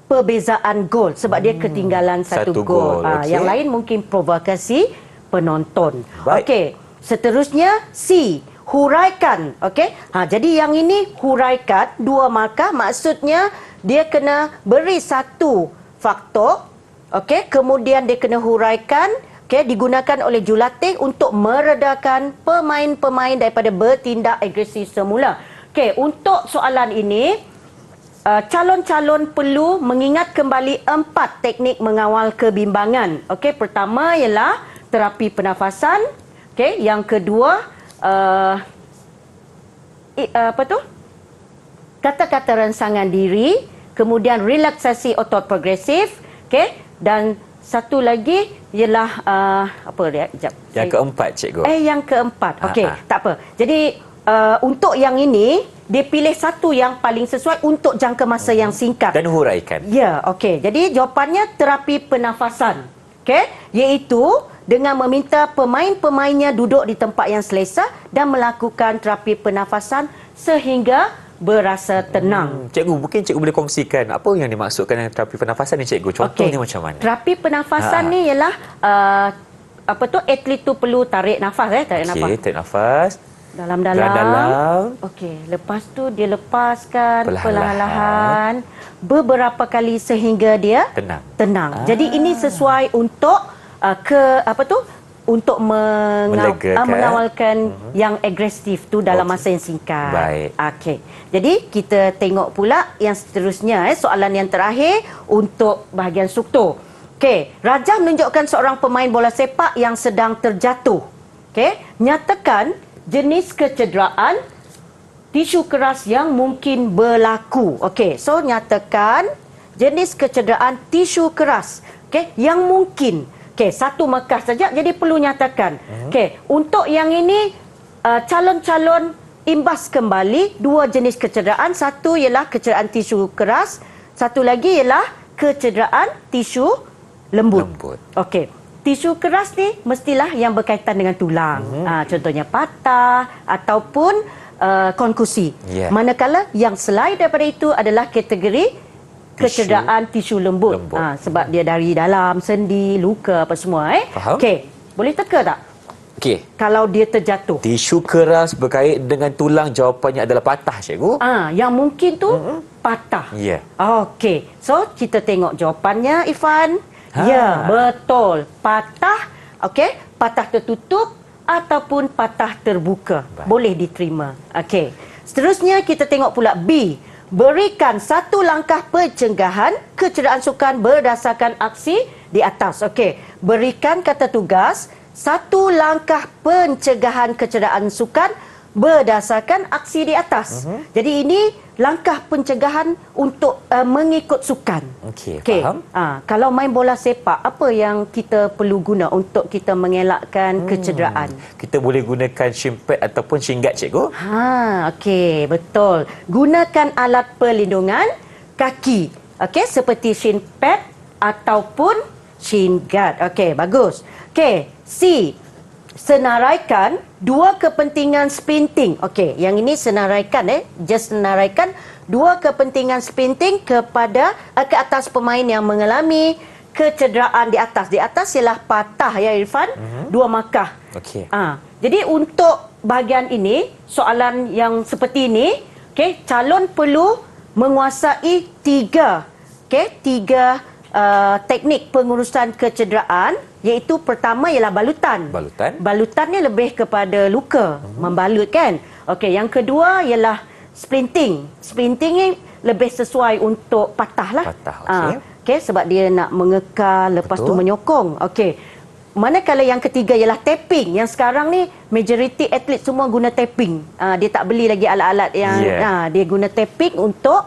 perbezaan gol, sebab dia ketinggalan satu gol. Yang lain mungkin provokasi penonton. Okey, seterusnya C, huraikan. Okey. Jadi yang ini huraikan 2 markah, maksudnya dia kena beri satu faktor, okey, kemudian dia kena huraikan, okey, digunakan oleh jurulatih untuk meredakan pemain-pemain daripada bertindak agresif semula. Okey, untuk soalan ini calon-calon perlu mengingat kembali 4 teknik mengawal kebimbangan. Okey, pertama ialah terapi pernafasan, okey, yang kedua kata-kata rangsangan diri, kemudian relaksasi otot progresif, okey, dan satu lagi ialah apa dia?
Yang keempat cikgu.
Yang keempat. Okey, tak apa. Jadi untuk yang ini dia pilih satu yang paling sesuai untuk jangka masa yang singkat
dan huraikan.
Ya, okey. Jadi jawapannya terapi pernafasan. Okey, iaitu dengan meminta pemain-pemainnya duduk di tempat yang selesa dan melakukan terapi pernafasan sehingga berasa tenang.
Cikgu, mungkin cikgu boleh kongsikan apa yang dimaksudkan dengan terapi pernafasan ni cikgu? Contohnya macam mana?
Terapi pernafasan ni ialah atlet tu perlu tarik nafas tarik nafas.
Tarik nafas.
Dalam-dalam. Okey, lepas tu dia lepaskan perlahan-lahan beberapa kali sehingga dia tenang. Jadi ini sesuai untuk untuk mengawalkan yang agresif tu dalam masa yang singkat.
Baik.
Okey. Jadi kita tengok pula yang seterusnya, soalan yang terakhir untuk bahagian struktur. Okey, Rajah menunjukkan seorang pemain bola sepak yang sedang terjatuh. Okey, nyatakan jenis kecederaan tisu keras yang mungkin berlaku. Okey, so nyatakan jenis kecederaan tisu keras, okey, yang mungkin. Okey, satu markah saja, jadi perlu nyatakan. Okey, untuk yang ini calon-calon imbas kembali 2 jenis kecederaan. Satu ialah kecederaan tisu keras, satu lagi ialah kecederaan tisu lembut. Okey, tisu keras ni mestilah yang berkaitan dengan tulang. Contohnya patah ataupun konkusi. Manakala yang selain daripada itu adalah kategori kecederaan tisu lembut. Sebab dia dari dalam sendi, luka apa semua. Okey, boleh teka tak?
Okey.
Kalau dia terjatuh.
Tisu keras berkait dengan tulang, jawapannya adalah patah, cikgu.
Yang mungkin tu patah.
Ya.
Okey. So, kita tengok jawapannya, Ifan. Ya, betul. Patah, okey, patah tertutup ataupun patah terbuka. Boleh diterima. Okey. Seterusnya kita tengok pula B. Berikan satu langkah pencegahan kecederaan sukan berdasarkan aksi di atas. Okey, berikan kata tugas satu langkah pencegahan kecederaan sukan berdasarkan aksi di atas. Jadi ini langkah pencegahan untuk mengikut sukan.
Okey,
Okey.
faham.
Kalau main bola sepak, apa yang kita perlu guna untuk kita mengelakkan kecederaan?
Kita boleh gunakan shin pad ataupun shin guard, cikgu.
Okey, betul. Gunakan alat perlindungan kaki. Okey, seperti shin pad ataupun shin guard. Okey, bagus. Okey, C. Senaraikan dua kepentingan sprinting. Okey, yang ini senaraikan just senaraikan dua kepentingan sprinting kepada ke atas pemain yang mengalami kecederaan di atas. Di atas ialah patah ya Irfan, 2 markah.
Okey.
Jadi untuk bahagian ini, soalan yang seperti ini, okey, calon perlu menguasai tiga teknik pengurusan kecederaan, iaitu pertama ialah balutan. Balutan ni lebih kepada luka, membalut kan. Okey, yang kedua ialah sprinting. Sprinting ni lebih sesuai untuk patah lah. Okey, sebab dia nak mengekal, lepas tu menyokong. Okey. Manakala yang ketiga ialah tapping. Yang sekarang ni majoriti atlet semua guna tapping. Dia tak beli lagi alat-alat yang dia guna tapping untuk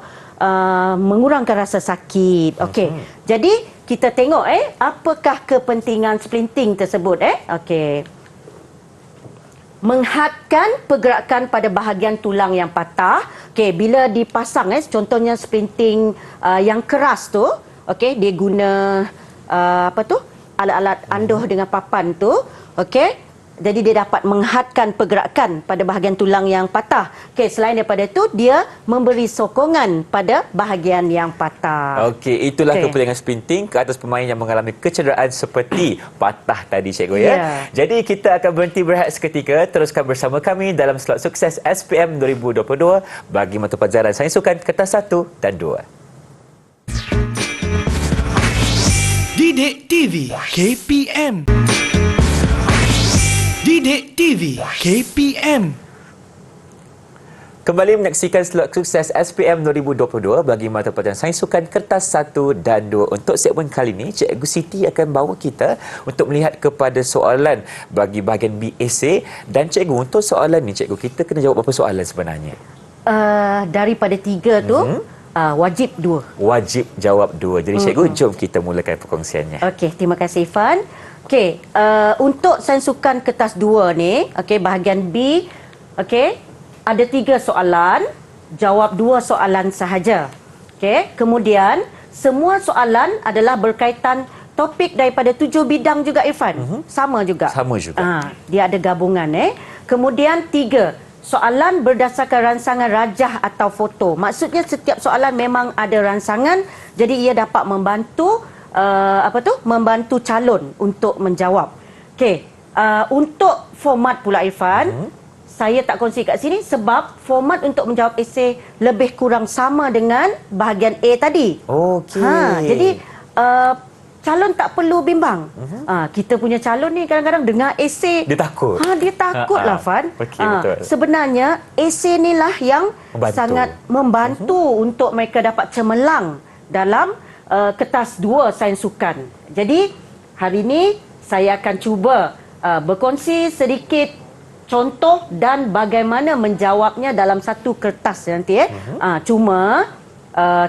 mengurangkan rasa sakit. Okey. Jadi kita tengok apakah kepentingan sprinting tersebut Okey. Menghadkan pergerakan pada bahagian tulang yang patah. Okey, bila dipasang contohnya sprinting yang keras tu, okey, dia guna alat-alat anduh dengan papan tu, okey. Jadi dia dapat menghadkan pergerakan pada bahagian tulang yang patah. Okey, selain daripada itu dia memberi sokongan pada bahagian yang patah.
Okey, itulah kepentingan sprinting ke atas pemain yang mengalami kecederaan seperti patah tadi, cikgu ya. Jadi kita akan berhenti berehat seketika. Teruskan bersama kami dalam slot sukses SPM 2022 bagi mata pelajaran Sains Sukan Kertas 1 dan 2.
Didik TV KPM. Didik TV KPM.
Kembali menyaksikan slot sukses SPM 2022 bagi mata pelajaran Sains Sukan Kertas 1 dan 2. Untuk segmen kali ini, Cikgu Siti akan bawa kita untuk melihat kepada soalan bagi bahagian B esei. Dan Cikgu, untuk soalan ni, Cikgu, kita kena jawab berapa soalan sebenarnya?
Daripada 3 tu, wajib 2.
Wajib jawab 2. Jadi Cikgu, jom kita mulakan perkongsiannya.
Okey, terima kasih Ifan. Okey, untuk Sains Sukan Kertas 2 ni, okey, bahagian B, okey, ada 3 soalan, jawab 2 soalan sahaja. Okey, kemudian semua soalan adalah berkaitan topik daripada 7 bidang juga Irfan. Sama juga.
Sama juga.
Dia ada gabungan Kemudian 3 soalan berdasarkan ransangan rajah atau foto. Maksudnya setiap soalan memang ada ransangan, jadi ia dapat membantu membantu calon untuk menjawab. Okey, untuk format pula Irfan, saya tak kongsi kat sini sebab format untuk menjawab esei lebih kurang sama dengan bahagian A tadi.
Okey.
Jadi calon tak perlu bimbang. Kita punya calon ni kadang-kadang dengar esei
dia takut.
Dia takutlah Fan.
Okey, betul.
Sebenarnya esei inilah yang sangat membantu untuk mereka dapat cemerlang dalam kertas 2 Sains Sukan. Jadi hari ini saya akan cuba berkongsi sedikit contoh dan bagaimana menjawabnya dalam satu kertas nanti cuma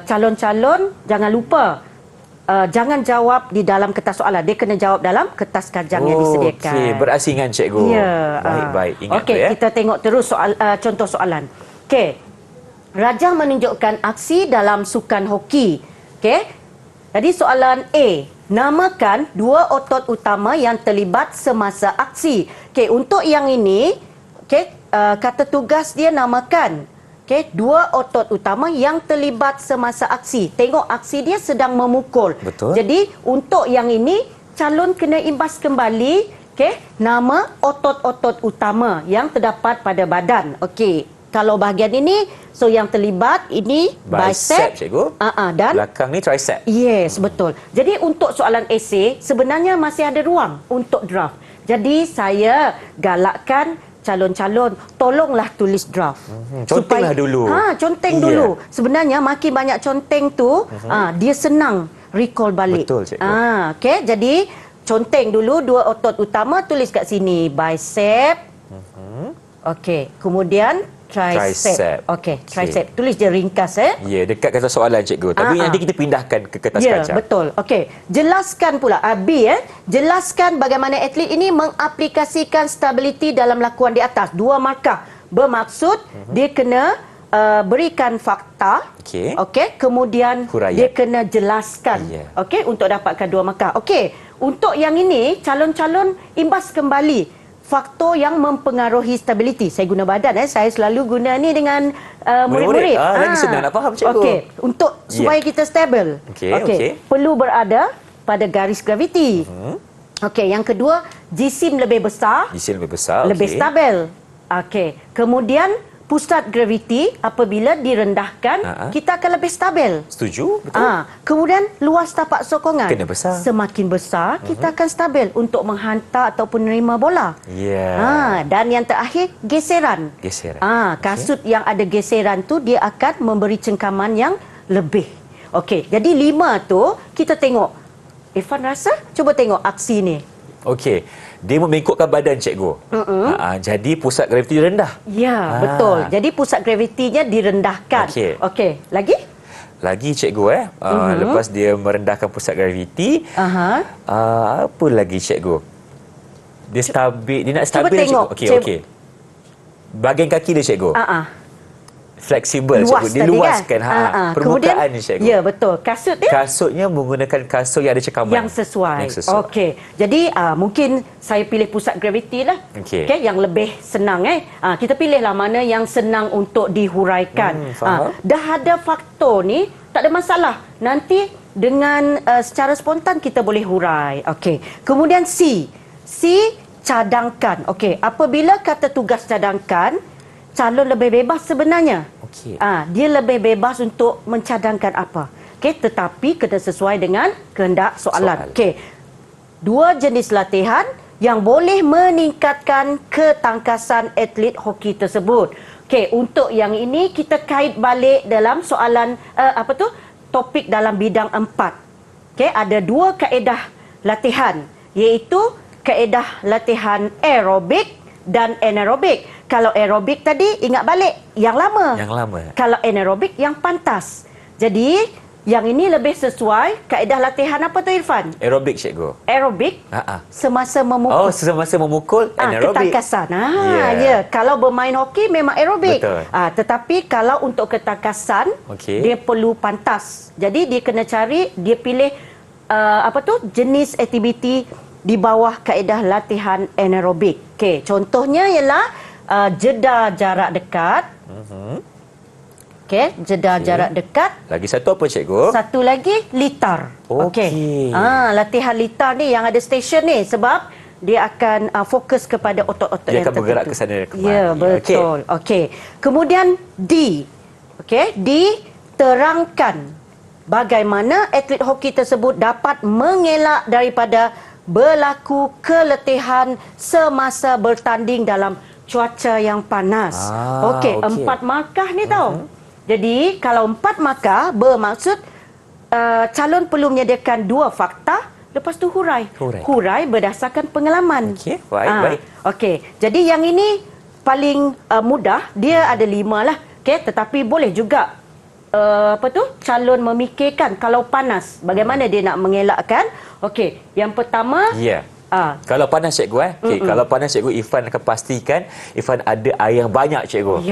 calon-calon jangan lupa jangan jawab di dalam kertas soalan. Dia kena jawab dalam kertas kajang yang disediakan.
Okey, berasingan cikgu.
Ya.
Baik-baik. Ingat
okey, kita tengok terus contoh soalan. Okey. Rajah menunjukkan aksi dalam sukan hoki. Okey. Jadi soalan A, namakan 2 otot utama yang terlibat semasa aksi. Okey, untuk yang ini, kata tugas dia namakan 2 otot utama yang terlibat semasa aksi. Tengok aksi dia sedang memukul.
Betul.
Jadi untuk yang ini calon kena imbas kembali nama otot-otot utama yang terdapat pada badan. Okey. Kalau bahagian ini, so yang terlibat ini bicep,
cikgu.
Dan
belakang ni tricep.
Yes, betul. Jadi untuk soalan esei sebenarnya masih ada ruang untuk draft. Jadi saya galakkan calon-calon tolonglah tulis draft.
Contenglah dulu.
Conteng dulu. Sebenarnya makin banyak conteng tu dia senang recall balik.
Betul, cikgu.
Okey, jadi conteng dulu 2 otot utama, tulis kat sini bicep. Okey. Kemudian tricep. Okey, tricep. Tulis je ringkas
Ya, dekat kata soalan cikgu. Tapi nanti kita pindahkan ke kertas kaca.
Ya, betul. Okey. Jelaskan pula B jelaskan bagaimana atlet ini mengaplikasikan stability dalam lakuan di atas. 2 markah. Bermaksud dia kena berikan fakta. Okey, kemudian
huraian.
dia kena jelaskan. Okey, untuk dapatkan 2 markah. Okey, untuk yang ini calon-calon imbas kembali faktor yang mempengaruhi stability. Saya guna badan saya selalu guna ni dengan murid-murid.
Lagi senang nak faham cikgu.
Okey, untuk supaya kita stabil. Okey. Perlu berada pada garis graviti. Okey, yang kedua, jisim lebih besar.
Jisim lebih besar.
Lebih stabil. Okey. Kemudian pusat graviti apabila direndahkan, kita akan lebih stabil.
Setuju? Betul.
Kemudian luas tapak sokongan.
Kena besar.
Semakin besar, kita akan stabil untuk menghantar ataupun menerima bola. Dan yang terakhir, geseran. Kasut yang ada geseran tu dia akan memberi cengkaman yang lebih. Okey, jadi 5 tu kita tengok. Irfan rasa cuba tengok aksi ni.
Okey, dia memekukkan badan cikgu. Jadi pusat graviti rendah.
Ya, betul. Jadi pusat gravitinya direndahkan. Okey, lagi?
Lagi cikgu lepas dia merendahkan pusat graviti, apa lagi cikgu? Dia stabil, dia nak stabil.
Cuba tengok.
Okey. Bahagian kaki dia cikgu. Fleksibel
luas
cikgu. Dia luaskan permukaan ni cikgu.
Ya, betul. Kasut dia?
Kasutnya menggunakan kasut yang ada cekaman.
Yang sesuai. Okey. Jadi mungkin saya pilih pusat graviti lah. Okey, yang lebih senang kita pilihlah mana yang senang untuk dihuraikan. Dah ada faktor ni, tak ada masalah. Nanti dengan secara spontan kita boleh hurai. Okey. Kemudian C, cadangkan. Okey, apabila kata tugas cadangkan, calon lebih bebas sebenarnya. Dia lebih bebas untuk mencadangkan apa. Tetapi kena sesuai dengan kehendak soalan. 2 jenis latihan yang boleh meningkatkan ketangkasan atlet hoki tersebut. Untuk yang ini kita kait balik dalam soalan topik dalam bidang 4. Ada 2 kaedah latihan, iaitu kaedah latihan aerobik dan anaerobik. Kalau aerobik tadi, ingat balik, yang lama. Kalau anaerobik, yang pantas. Jadi, yang ini lebih sesuai kaedah latihan apa tu Irfan?
Aerobik cikgu.
Aerobik? Semasa memukul.
Semasa memukul, anaerobik.
Ketangkasan. Kalau bermain hoki, memang aerobik. Tetapi kalau untuk ketangkasan, dia perlu pantas. Jadi, dia kena cari, dia pilih jenis aktiviti di bawah kaedah latihan anaerobik. Contohnya ialah jeda jarak dekat. Jeda jarak dekat.
Lagi satu apa cikgu?
Satu lagi litar. Latihan litar ni yang ada stesen ni sebab dia akan fokus kepada otot-otot
dia
yang
akan bergerak ke sana dan kemari.
Ya, betul. Kemudian D. D, terangkan bagaimana atlet hoki tersebut dapat mengelak daripada berlaku keletihan semasa bertanding dalam cuaca yang panas. 4 markah ni tahu. Jadi kalau 4 markah bermaksud calon perlu menyediakan 2 fakta, lepas tu hurai berdasarkan pengalaman.
Baik.
Jadi yang ini paling mudah, dia ada 5 lah. Tetapi boleh juga calon memikirkan kalau panas bagaimana dia nak mengelakkan. Yang pertama,
kalau panas cikgu kalau panas cikgu, Irfan akan pastikan Irfan ada air yang banyak cikgu.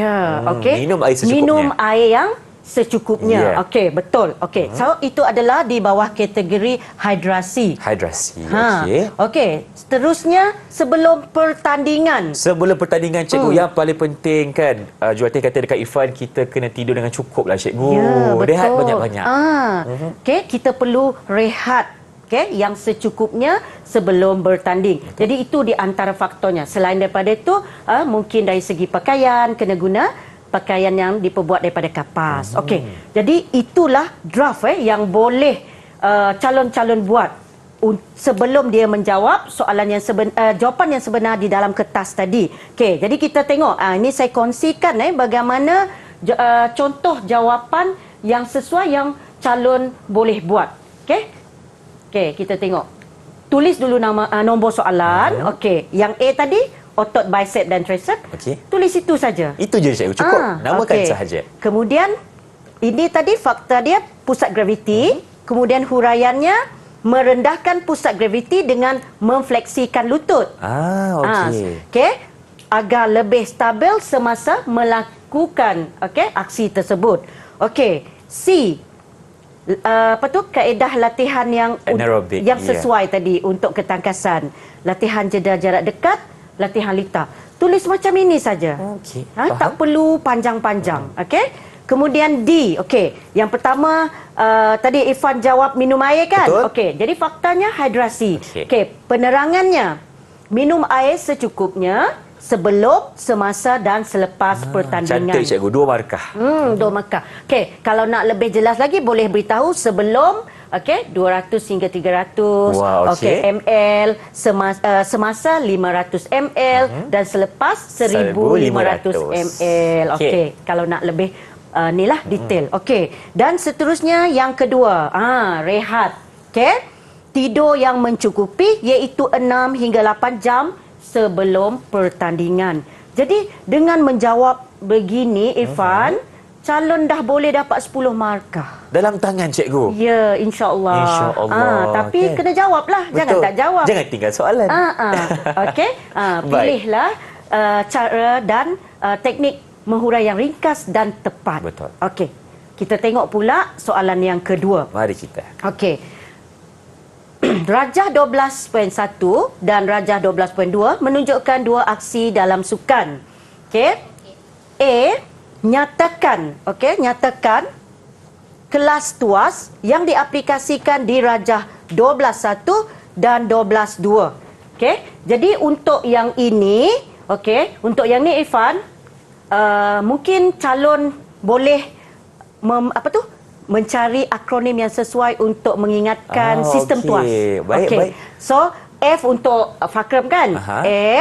Minum air secukupnya.
Minum air yang secukupnya. Betul. So itu adalah di bawah kategori hidrasi. Seterusnya sebelum pertandingan.
Cikgu, yang paling penting kan, jurulatih kata dekat Irfan, kita kena tidur dengan cukup lah cikgu. Rehat banyak-banyak.
Kita perlu rehat yang secukupnya sebelum bertanding. Jadi itu di antara faktornya. Selain daripada itu, mungkin dari segi pakaian, kena guna pakaian yang diperbuat daripada kapas. Jadi itulah draft yang boleh calon-calon buat sebelum dia menjawab soalan yang jawapan yang sebenar di dalam kertas tadi. Jadi kita tengok, ini saya kongsikan bagaimana contoh jawapan yang sesuai yang calon boleh buat. Kita tengok. Tulis dulu nombor soalan. Yang A tadi, otot bicep dan tricep,
Okey.
tulis itu saja.
Itu je cikgu, cukup. Namakan
okey.
sahaja.
Kemudian ini tadi fakta dia pusat graviti, kemudian huraiannya merendahkan pusat graviti dengan memfleksikan lutut.
Okey.
Okey, agar lebih stabil semasa melakukan aksi tersebut. Okey, C. Kaedah latihan yang
Anaerobik,
yang sesuai tadi untuk ketangkasan. Latihan jeda jarak dekat, latihan lita. Tulis macam ini saja.
Okey,
Tak perlu panjang-panjang. Okey. Kemudian D. Okey. Yang pertama tadi Irfan jawab minum air kan?
Betul.
Okey. Jadi faktanya hidrasi.
Okey.
Okey. Penerangannya minum air secukupnya sebelum, semasa dan selepas pertandingan.
Cantik cikgu, 2 markah.
2 markah. Okey, kalau nak lebih jelas lagi boleh beritahu sebelum 200 hingga 300
Wah, okey.
ml, semasa 500 ml dan selepas 1500 ml. Okey, kalau nak lebih inilah detail. Okey. Dan seterusnya yang kedua, rehat. Okey. Tidur yang mencukupi iaitu 6 hingga 8 jam sebelum pertandingan. Jadi dengan menjawab begini Irfan, calon dah boleh dapat 10 markah.
Dalam tangan cikgu.
Ya, insya-Allah.
InsyaAllah.
Tapi kena jawablah, jangan
Betul.
tak jawab.
Jangan tinggal soalan.
Okey. Pilihlah cara dan teknik menghurai yang ringkas dan tepat.
Betul.
Okey. Kita tengok pula soalan yang kedua.
Mari kita.
Okey. Rajah 12.1 dan Rajah 12.2 menunjukkan 2 aksi dalam sukan. Okey. A, nyatakan kelas tuas yang diaplikasikan di Rajah 12.1 dan 12.2. Okey. Jadi untuk yang ini, untuk yang ni Irfan, mungkin calon boleh mencari akronim yang sesuai untuk mengingatkan sistem tuas.
Baik.
So, F untuk fakram kan?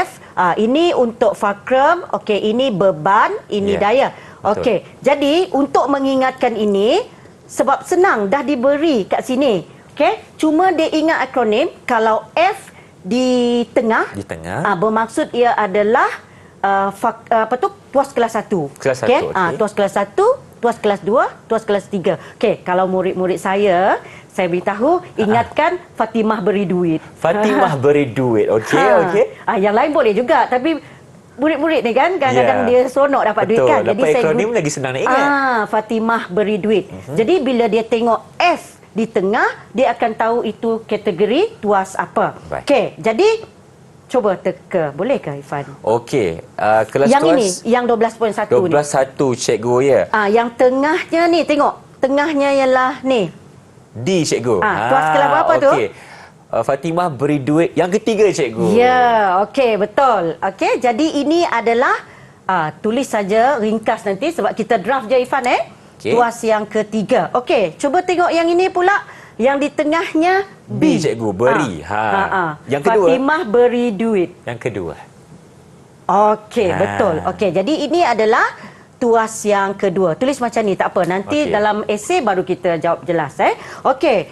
F, ini untuk fakram, ini beban, ini daya. Okey. Jadi, untuk mengingatkan ini, sebab senang dah diberi kat sini. Okey. Cuma dia ingat akronim, kalau F di tengah, bermaksud ia adalah tuas kelas 1.
Kelas 1.
Tuas kelas 1, tuas kelas 2, tuas kelas 3. Okey, kalau murid-murid saya beritahu, ingatkan Fatimah beri duit.
Fatimah beri duit. Okey.
Yang lain boleh juga, tapi murid-murid ni kan kadang-kadang dia seronok dapat duit kan.
Jadi saya akronim lagi senang nak ingat.
Fatimah beri duit. Jadi bila dia tengok F di tengah, dia akan tahu itu kategori tuas apa. Okey, jadi cuba teka. Boleh ke Irfan?
Okey. Kelas
yang
tuas
ini, yang 12.1 ni.
12.1 cikgu ya.
Yang tengahnya ni, tengok. Tengahnya ialah ni.
D cikgu.
Tuas kelas berapa tu?
Okey. Fatimah beri duit yang ketiga cikgu.
Ya, okey, betul. Okey, jadi ini adalah tulis saja ringkas nanti sebab kita draft je Irfan
Okay.
Tuas yang ketiga. Okey, cuba tengok yang ini pula. Yang di tengahnya B.
cikgu, beri. Yang kedua.
Fatimah beri duit.
Yang kedua.
Okey, betul. Okey, jadi ini adalah tuas yang kedua. Tulis macam ni, tak apa. Nanti dalam esei baru kita jawab jelas. Okey.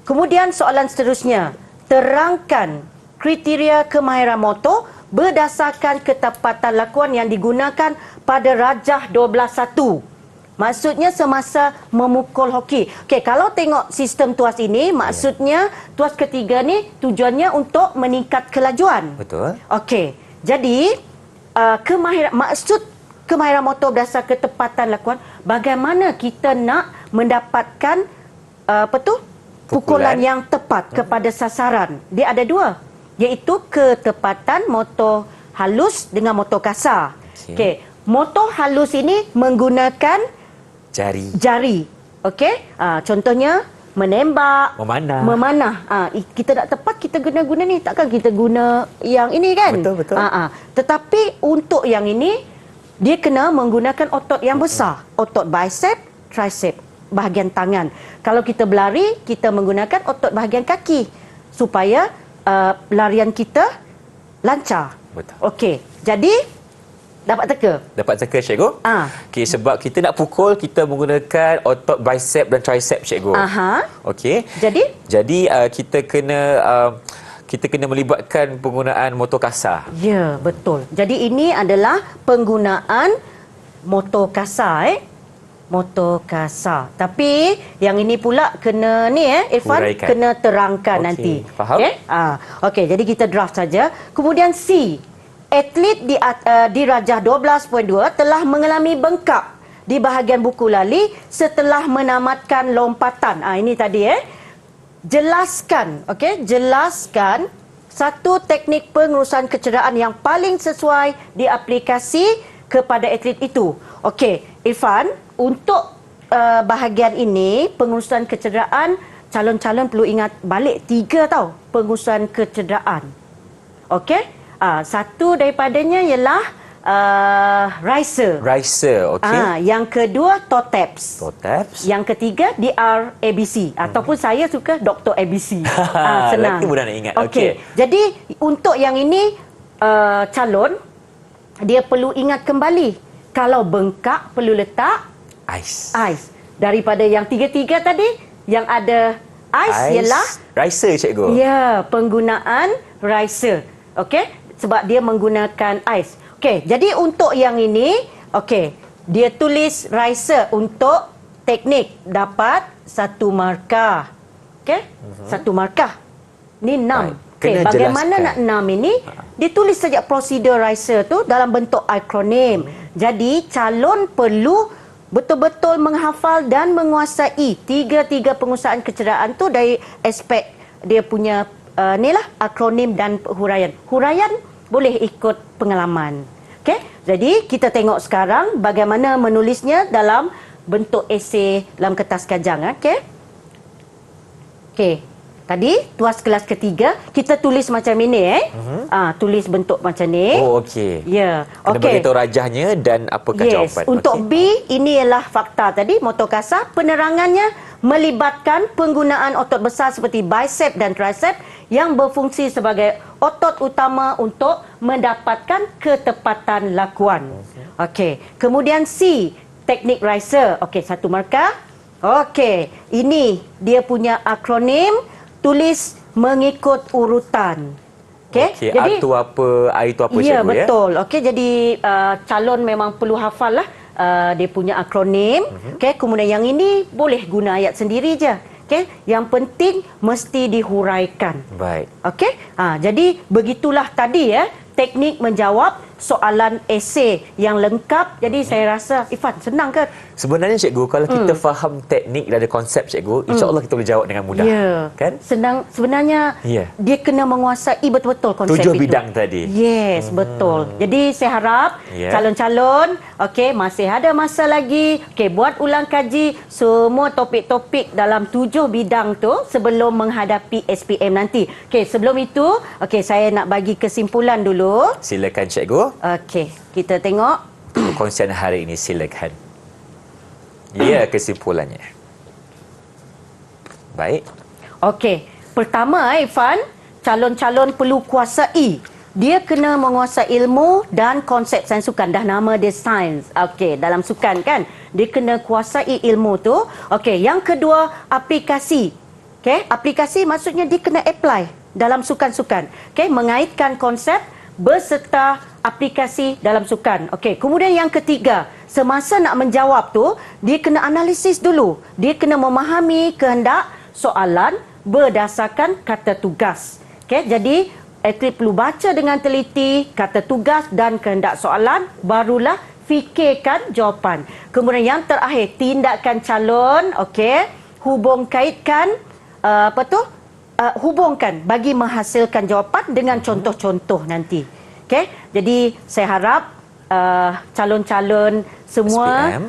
Kemudian soalan seterusnya. Terangkan kriteria kemahiran motor berdasarkan ketepatan lakuan yang digunakan pada Rajah 12.1. Maksudnya semasa memukul hoki. Okey, kalau tengok sistem tuas ini, maksudnya tuas ketiga ni tujuannya untuk meningkat kelajuan.
Betul.
Okey. Jadi, maksud kemahiran motor berdasar ketepatan lakuan, bagaimana kita nak mendapatkan pukulan yang tepat kepada sasaran. Dia ada 2, iaitu ketepatan motor halus dengan motor kasar. Okey. Motor halus ini menggunakan jari. Okey. Contohnya menembak, memanah. Kita nak tepat, kita guna ni. Takkan kita guna yang ini kan?
Betul.
Tetapi untuk yang ini, dia kena menggunakan otot yang besar. Otot bicep, tricep, bahagian tangan. Kalau kita berlari, kita menggunakan otot bahagian kaki. Supaya larian kita lancar.
Betul.
Okey. Jadi, dapat teka?
Dapat teka cikgu. Okey, sebab kita nak pukul, kita menggunakan otot bicep dan tricep cikgu. Okey.
Jadi
kita kena kita kena melibatkan penggunaan motor kasar.
Ya, betul. Jadi ini adalah penggunaan motor kasar. Motor kasar. Tapi yang ini pula kena ni Irfan,
Huraikan.
kena terangkan
Okey,
nanti.
faham?
Okey, jadi kita draft saja. Kemudian C. Atlet di Rajah 12.2 telah mengalami bengkak di bahagian buku lali setelah menamatkan lompatan. Ini tadi Jelaskan, jelaskan satu teknik pengurusan kecederaan yang paling sesuai diaplikasi kepada atlet itu. Okey, Irfan, untuk bahagian ini pengurusan kecederaan, calon-calon perlu ingat balik 3 tau pengurusan kecederaan. Okey, satu daripadanya ialah riser.
Riser, okey.
Yang kedua TOTAPS.
TOTAPS.
Yang ketiga DRABC ataupun saya suka Dr. ABC. Senang.
Lagi mudah nak ingat.
Okey. Jadi untuk yang ini calon dia perlu ingat kembali. Kalau bengkak perlu letak
Ais.
Daripada yang tiga-tiga tadi yang ada ais ialah
riser, cikgu.
ya, penggunaan riser. Okey? Sebab dia menggunakan ais. Okey, jadi untuk yang ini, dia tulis riser untuk teknik dapat 1 markah. Okey? 1 markah. Ni 6. Okey, bagaimana
jelaskan.
nak 6 ini? Ditulis saja prosedur riser tu dalam bentuk akronim. Jadi calon perlu betul-betul menghafal dan menguasai tiga penguasaan kecederaan tu dari aspek dia punya akronim dan huraian. Huraian boleh ikut pengalaman. Okey, jadi kita tengok sekarang bagaimana menulisnya dalam bentuk esei dalam kertas kajang. Okey. Tadi tuas kelas ketiga kita tulis macam ini tulis bentuk macam ni.
Oh, okey.
Ya.
Kena beritahu rajahnya dan apakah jawapan.
Untuk B, ini ialah fakta tadi, motor kasar. Penerangannya melibatkan penggunaan otot besar seperti bicep dan tricep yang berfungsi sebagai otot utama untuk mendapatkan ketepatan lakuan. Okey. Kemudian C, teknik riser. Okey, 1 markah. Okey, ini dia punya akronim, tulis mengikut urutan. Okey.
Jadi A tu apa, I tu apa,
ya,
cikgu,
betul. Okey, jadi calon memang perlu hafal lah dia punya akronim. Okey, kemudian yang ini boleh guna ayat sendiri je. Okey, yang penting mesti dihuraikan.
Baik.
Okey. Jadi begitulah tadi teknik menjawab soalan esei yang lengkap. Jadi saya rasa Ifan senang ke?
Sebenarnya cikgu, kalau kita faham teknik dan ada konsep cikgu, insya-Allah kita boleh jawab dengan mudah.
Ya.
Kan?
Senang sebenarnya.
Ya.
Dia kena menguasai betul-betul konsep
7
itu.
bidang tadi.
Yes, betul. Jadi saya harap calon-calon masih ada masa lagi. Buat ulang kaji semua topik-topik dalam 7 bidang tu sebelum menghadapi SPM nanti. Sebelum itu, saya nak bagi kesimpulan dulu.
Silakan cikgu.
Kita tengok
Perkongsian hari ini, silakan. Ya, kesimpulannya. Baik.
Pertama Irfan, calon-calon perlu kuasai. Dia kena menguasai ilmu dan konsep sains sukan. Dah nama dia sains. Dalam sukan kan. Dia kena kuasai ilmu tu. Yang kedua, aplikasi. Aplikasi maksudnya dia kena apply dalam sukan-sukan. Mengaitkan konsep berserta aplikasi dalam sukan. Kemudian yang ketiga, semasa nak menjawab tu, dia kena analisis dulu. Dia kena memahami kehendak soalan berdasarkan kata tugas. Jadi atlet perlu baca dengan teliti kata tugas dan kehendak soalan, barulah fikirkan jawapan. Kemudian yang terakhir, tindakan calon, hubung kaitkan hubungkan bagi menghasilkan jawapan dengan contoh-contoh nanti. Jadi saya harap calon-calon semua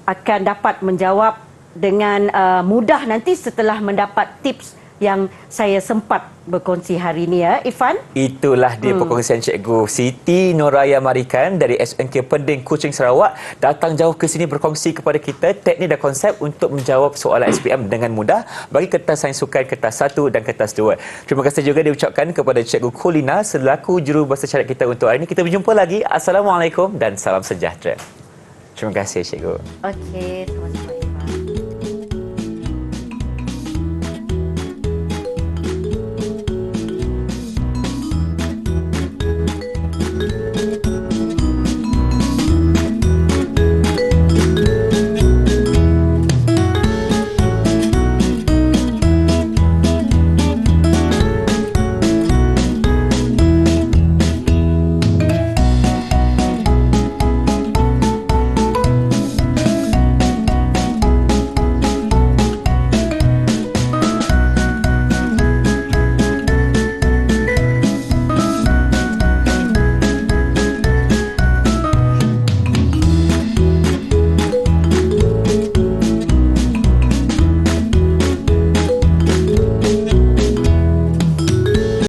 akan dapat menjawab dengan mudah nanti setelah mendapat tips yang saya sempat berkongsi hari ini Irfan.
Itulah dia perkongsian Cikgu Siti Nuraya Marikan dari SMK Pending Kuching Sarawak, datang jauh ke sini berkongsi kepada kita teknik dan konsep untuk menjawab soalan SPM dengan mudah bagi kertas sains sukan kertas 1 dan kertas 2. Terima kasih juga diucapkan kepada Cikgu Kulina selaku juru bahasa isyarat kita untuk hari ini. Kita berjumpa lagi. Assalamualaikum dan salam sejahtera. Terima kasih Cikgu.
Sama-sama.